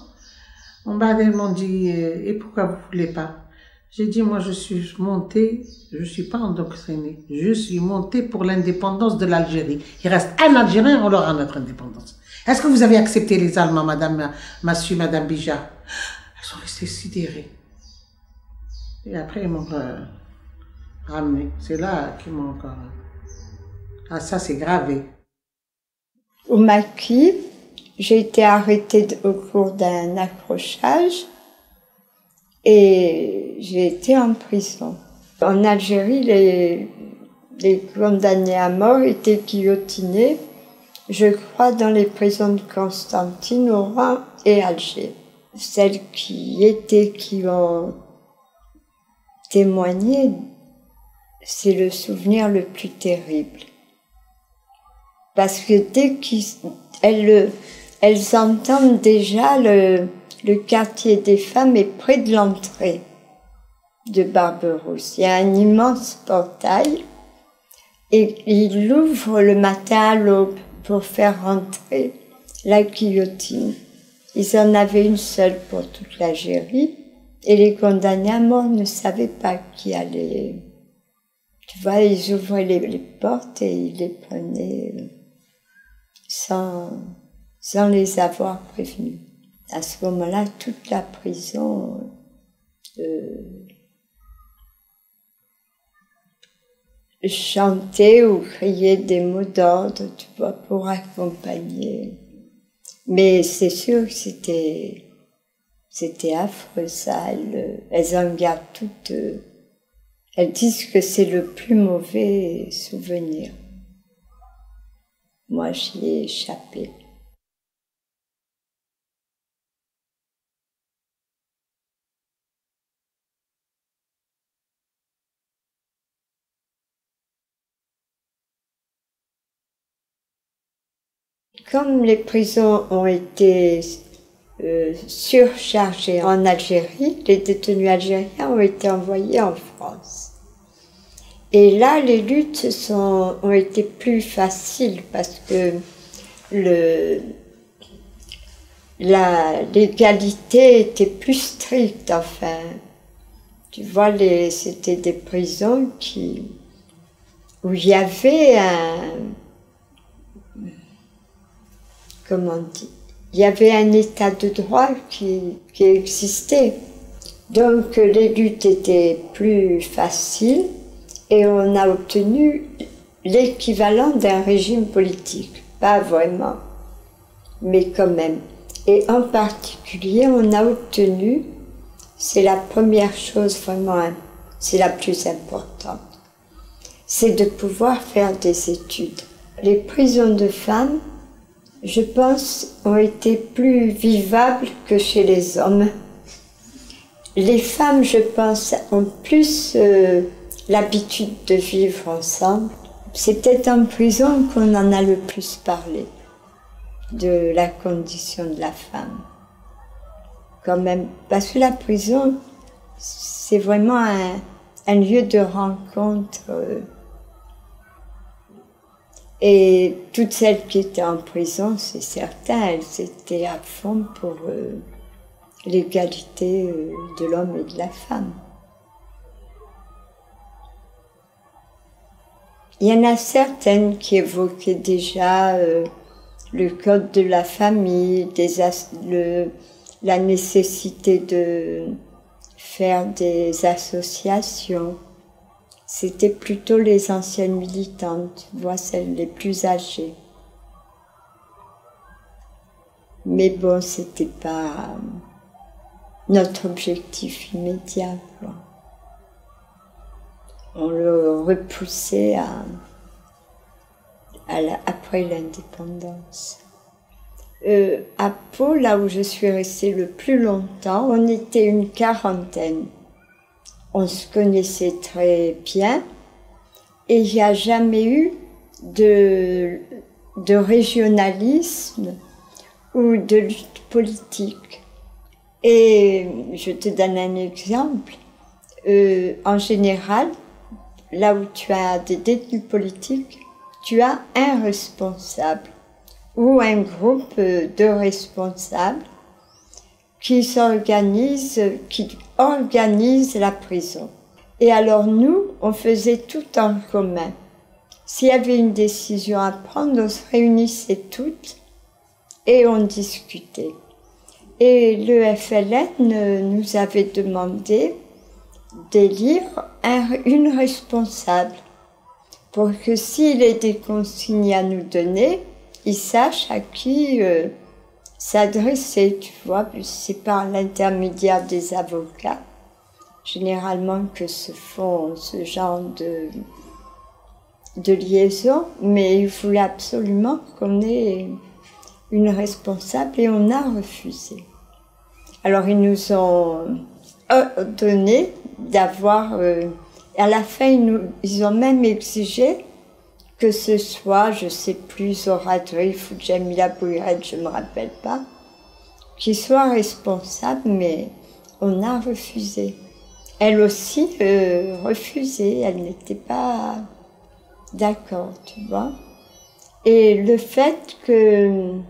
Elles m'ont dit, et pourquoi vous ne voulez pas? J'ai dit, moi, je suis montée, je ne suis pas endoctrinée. Je suis montée pour l'indépendance de l'Algérie. Il reste un Algérien, on aura notre indépendance. Est-ce que vous avez accepté les Allemands, Madame Massu, Madame Bija? Elles sont restées sidérées. Et après, ils m'ont ramené. C'est là qu'ils m'ont encore... Ah, ça, c'est gravé. Au Maquis, j'ai été arrêtée au cours d'un accrochage et j'ai été en prison. En Algérie, les condamnés à mort étaient guillotinés, je crois, dans les prisons de Constantine, Oran et Alger. Celles qui ont témoigné, c'est le souvenir le plus terrible. Parce que dès qu'elles entendent déjà le quartier des femmes est près de l'entrée de Barberousse. Il y a un immense portail et ils l'ouvrent le matin à l'aube pour faire rentrer la guillotine. Ils en avaient une seule pour toute l'Algérie et les condamnés à mort ne savaient pas qui allait. Tu vois, ils ouvraient les portes et ils les prenaient sans les avoir prévenus. À ce moment-là, toute la prison chantait ou criait des mots d'ordre, tu vois, pour accompagner. Mais c'est sûr que c'était affreux, ça. Elles en gardent toutes. Elles disent que c'est le plus mauvais souvenir. Moi, j'y ai échappé. Comme les prisons ont été surchargées en Algérie, les détenus algériens ont été envoyés en France. Et là, les luttes ont été plus faciles parce que l'égalité était plus stricte, enfin. Tu vois, c'était des prisons où il y avait il y avait un état de droit qui existait. Donc les luttes étaient plus faciles et on a obtenu l'équivalent d'un régime politique. Pas vraiment, mais quand même. Et en particulier, on a obtenu, c'est la première chose vraiment, c'est la plus importante, c'est de pouvoir faire des études. Les prisons de femmes, je pense, ont été plus vivables que chez les hommes. Les femmes, je pense, ont plus l'habitude de vivre ensemble. C'est peut-être en prison qu'on en a le plus parlé, de la condition de la femme. Quand même, parce que la prison, c'est vraiment un lieu de rencontre. Et toutes celles qui étaient en prison, c'est certain, elles étaient à fond pour l'égalité de l'homme et de la femme. Il y en a certaines qui évoquaient déjà le code de la famille, la nécessité de faire des associations. C'était plutôt les anciennes militantes, voire celles les plus âgées. Mais bon, c'était pas notre objectif immédiat, quoi. On le repoussait après l'indépendance. À Pau, là où je suis restée le plus longtemps, on était une quarantaine. On se connaissait très bien et il n'y a jamais eu de régionalisme ou de lutte politique. Et je te donne un exemple. En général, là où tu as des détenus politiques, tu as un responsable ou un groupe de responsables qui organise la prison. Et alors nous, on faisait tout en commun. S'il y avait une décision à prendre, on se réunissait toutes et on discutait. Et le FLN nous avait demandé d'élire une responsable pour que s'il ait des consignes à nous donner, il sache à qui s'adresser, tu vois. C'est par l'intermédiaire des avocats, généralement, que se font ce genre de liaison, mais il voulait absolument qu'on ait une responsable et on a refusé. Alors ils nous ont donné d'avoir... à la fin, ils ont même exigé que ce soit, je ne sais plus, Zora Dreyf ou Jamila Bouhired, je ne me rappelle pas, qui soit responsable, mais on a refusé. Elle aussi refusait, elle n'était pas d'accord, tu vois. Et le fait qu'il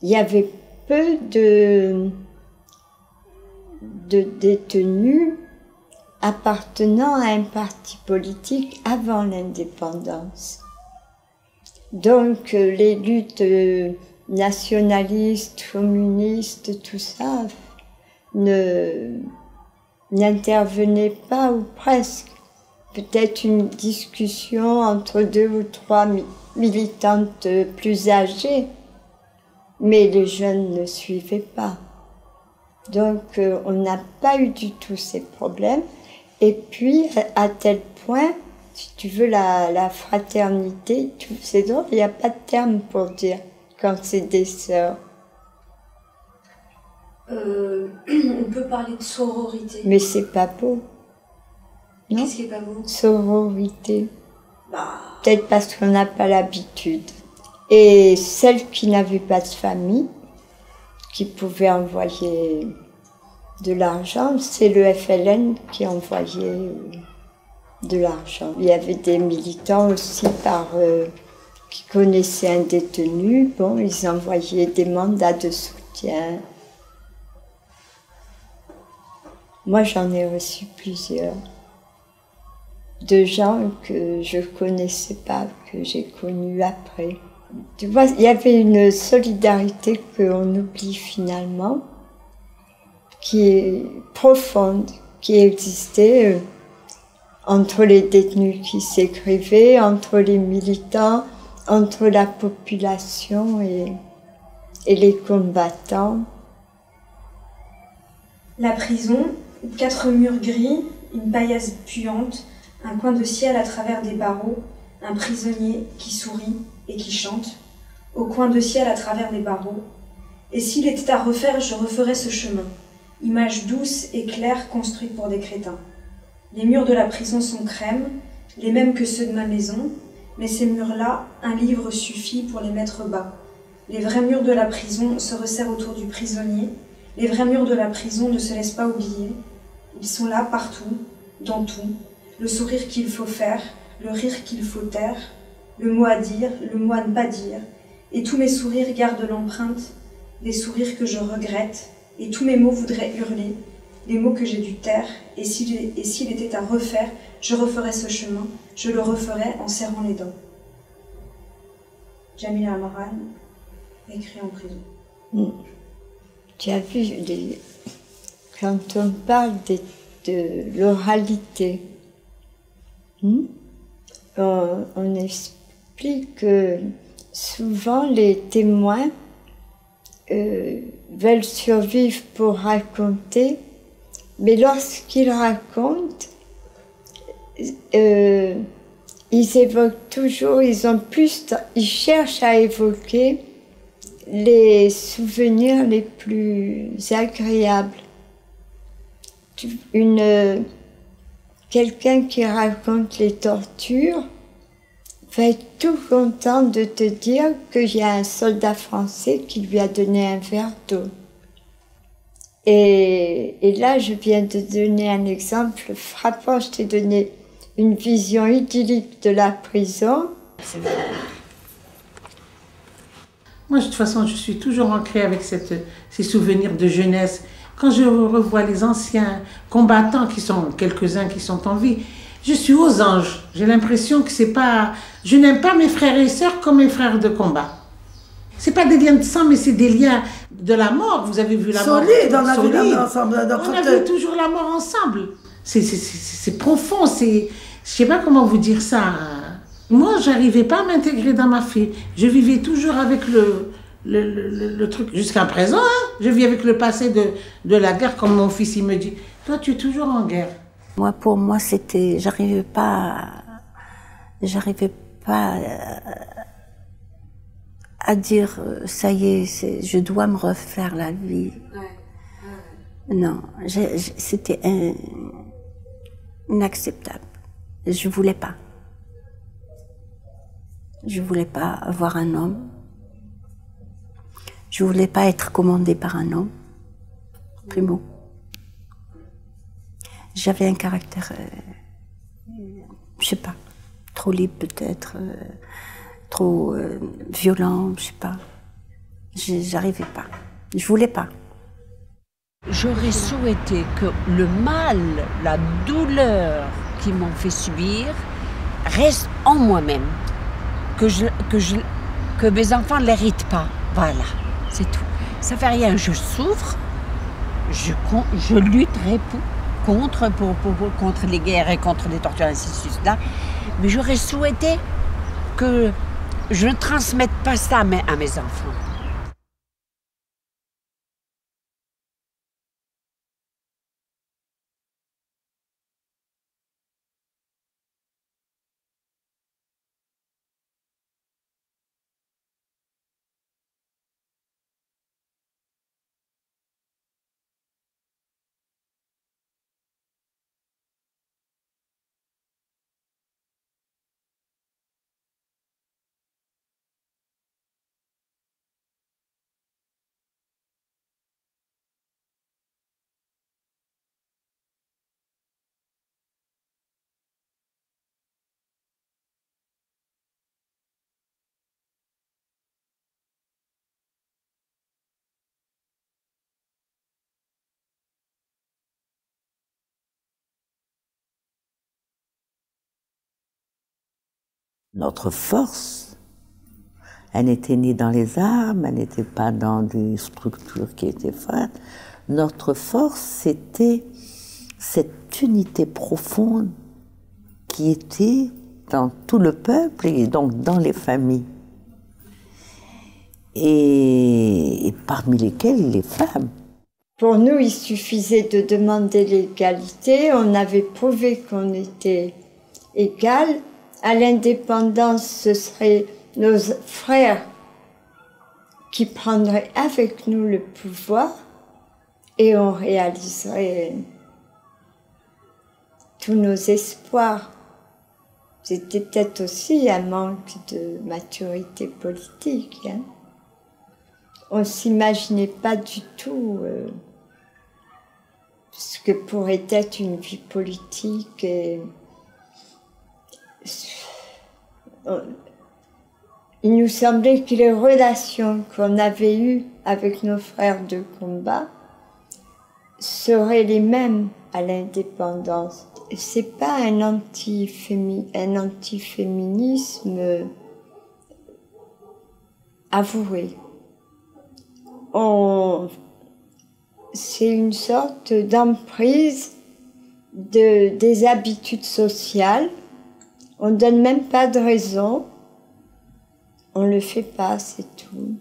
y avait peu de détenus appartenant à un parti politique avant l'indépendance. Donc les luttes nationalistes, communistes, tout ça, n'intervenaient pas ou presque. Peut-être une discussion entre 2 ou 3 militantes plus âgées, mais les jeunes ne suivaient pas. Donc on n'a pas eu du tout ces problèmes. Et puis, à tel point, si tu veux, la fraternité, c'est drôle, il n'y a pas de terme pour dire quand c'est des sœurs. On peut parler de sororité. Mais c'est pas beau. Qu'est-ce qui est pas beau? Sororité. Peut-être parce qu'on n'a pas l'habitude. Et celles qui n'avaient pas de famille, qui pouvaient envoyer de l'argent, c'est le FLN qui envoyait de l'argent. Il y avait des militants aussi qui connaissaient un détenu. Bon, ils envoyaient des mandats de soutien. Moi, j'en ai reçu plusieurs. De gens que je ne connaissais pas, que j'ai connus après. Tu vois, il y avait une solidarité qu'on oublie finalement, qui est profonde, qui existait entre les détenus qui s'écrivaient, entre les militants, entre la population et les combattants. La prison, 4 murs gris, une paillasse puante, un coin de ciel à travers des barreaux, un prisonnier qui sourit et qui chante, au coin de ciel à travers des barreaux. Et s'il était à refaire, je referais ce chemin. Image douce et claire construite pour des crétins. Les murs de la prison sont crème, les mêmes que ceux de ma maison, mais ces murs-là, un livre suffit pour les mettre bas. Les vrais murs de la prison se resserrent autour du prisonnier, les vrais murs de la prison ne se laissent pas oublier. Ils sont là partout, dans tout, le sourire qu'il faut faire, le rire qu'il faut taire, le mot à dire, le mot à ne pas dire, et tous mes sourires gardent l'empreinte, des sourires que je regrette, et tous mes mots voudraient hurler, les mots que j'ai dû taire, et s'il était à refaire, je referais ce chemin, je le referais en serrant les dents. Jamila Amaran, écrit en prison. Tu as vu, quand on parle de l'oralité, on explique que souvent les témoins veulent survivre pour raconter, mais lorsqu'ils racontent, ils évoquent toujours, ils cherchent à évoquer les souvenirs les plus agréables. Quelqu'un qui raconte les tortures va être tout content de te dire qu'il y a un soldat français qui lui a donné un verre d'eau. Et là, je viens de donner un exemple frappant. Je t'ai donné une vision idyllique de la prison. Moi, de toute façon, je suis toujours ancrée avec ces souvenirs de jeunesse. Quand je revois les anciens combattants, qui sont quelques-uns qui sont en vie, je suis aux anges. J'ai l'impression que c'est pas... Je n'aime pas mes frères et sœurs comme mes frères de combat. C'est pas des liens de sang, mais c'est des liens de la mort. Vous avez vu la mort. Solide, on a vu la mort ensemble. On a vu toujours la mort ensemble. C'est profond, c'est... Je sais pas comment vous dire ça. Moi, j'arrivais pas à m'intégrer dans ma fille. Je vivais toujours avec le truc. Jusqu'à présent, hein, je vis avec le passé de la guerre, comme mon fils, il me dit. Toi, tu es toujours en guerre. Moi, pour moi, c'était... J'arrivais pas à dire, ça y est, je dois me refaire la vie. Non, c'était inacceptable. Je voulais pas. Je voulais pas avoir un homme. Je voulais pas être commandée par un homme. Primo. J'avais un caractère, je sais pas, trop libre peut-être, trop violent, je sais pas. J'arrivais pas. Je voulais pas. J'aurais souhaité que le mal, la douleur qu'ils m'ont fait subir reste en moi-même. Que mes enfants ne l'héritent pas. Voilà, c'est tout. Ça fait rien, je souffre, je lutterai contre les guerres et contre les tortures, ainsi de suite là. Mais j'aurais souhaité que je ne transmette pas ça à mes enfants. Notre force, elle n'était ni dans les armes, elle n'était pas dans des structures qui étaient fortes. Notre force, c'était cette unité profonde qui était dans tout le peuple et donc dans les familles. Et parmi lesquelles les femmes. Pour nous, il suffisait de demander l'égalité. On avait prouvé qu'on était égal. À l'indépendance, ce seraient nos frères qui prendraient avec nous le pouvoir et on réaliserait tous nos espoirs. C'était peut-être aussi un manque de maturité politique. Hein. On ne s'imaginait pas du tout ce que pourrait être une vie politique. Et il nous semblait que les relations qu'on avait eues avec nos frères de combat seraient les mêmes à l'indépendance. C'est pas un antiféminisme avoué. C'est une sorte d'emprise des habitudes sociales. On ne donne même pas de raison. On ne le fait pas, c'est tout.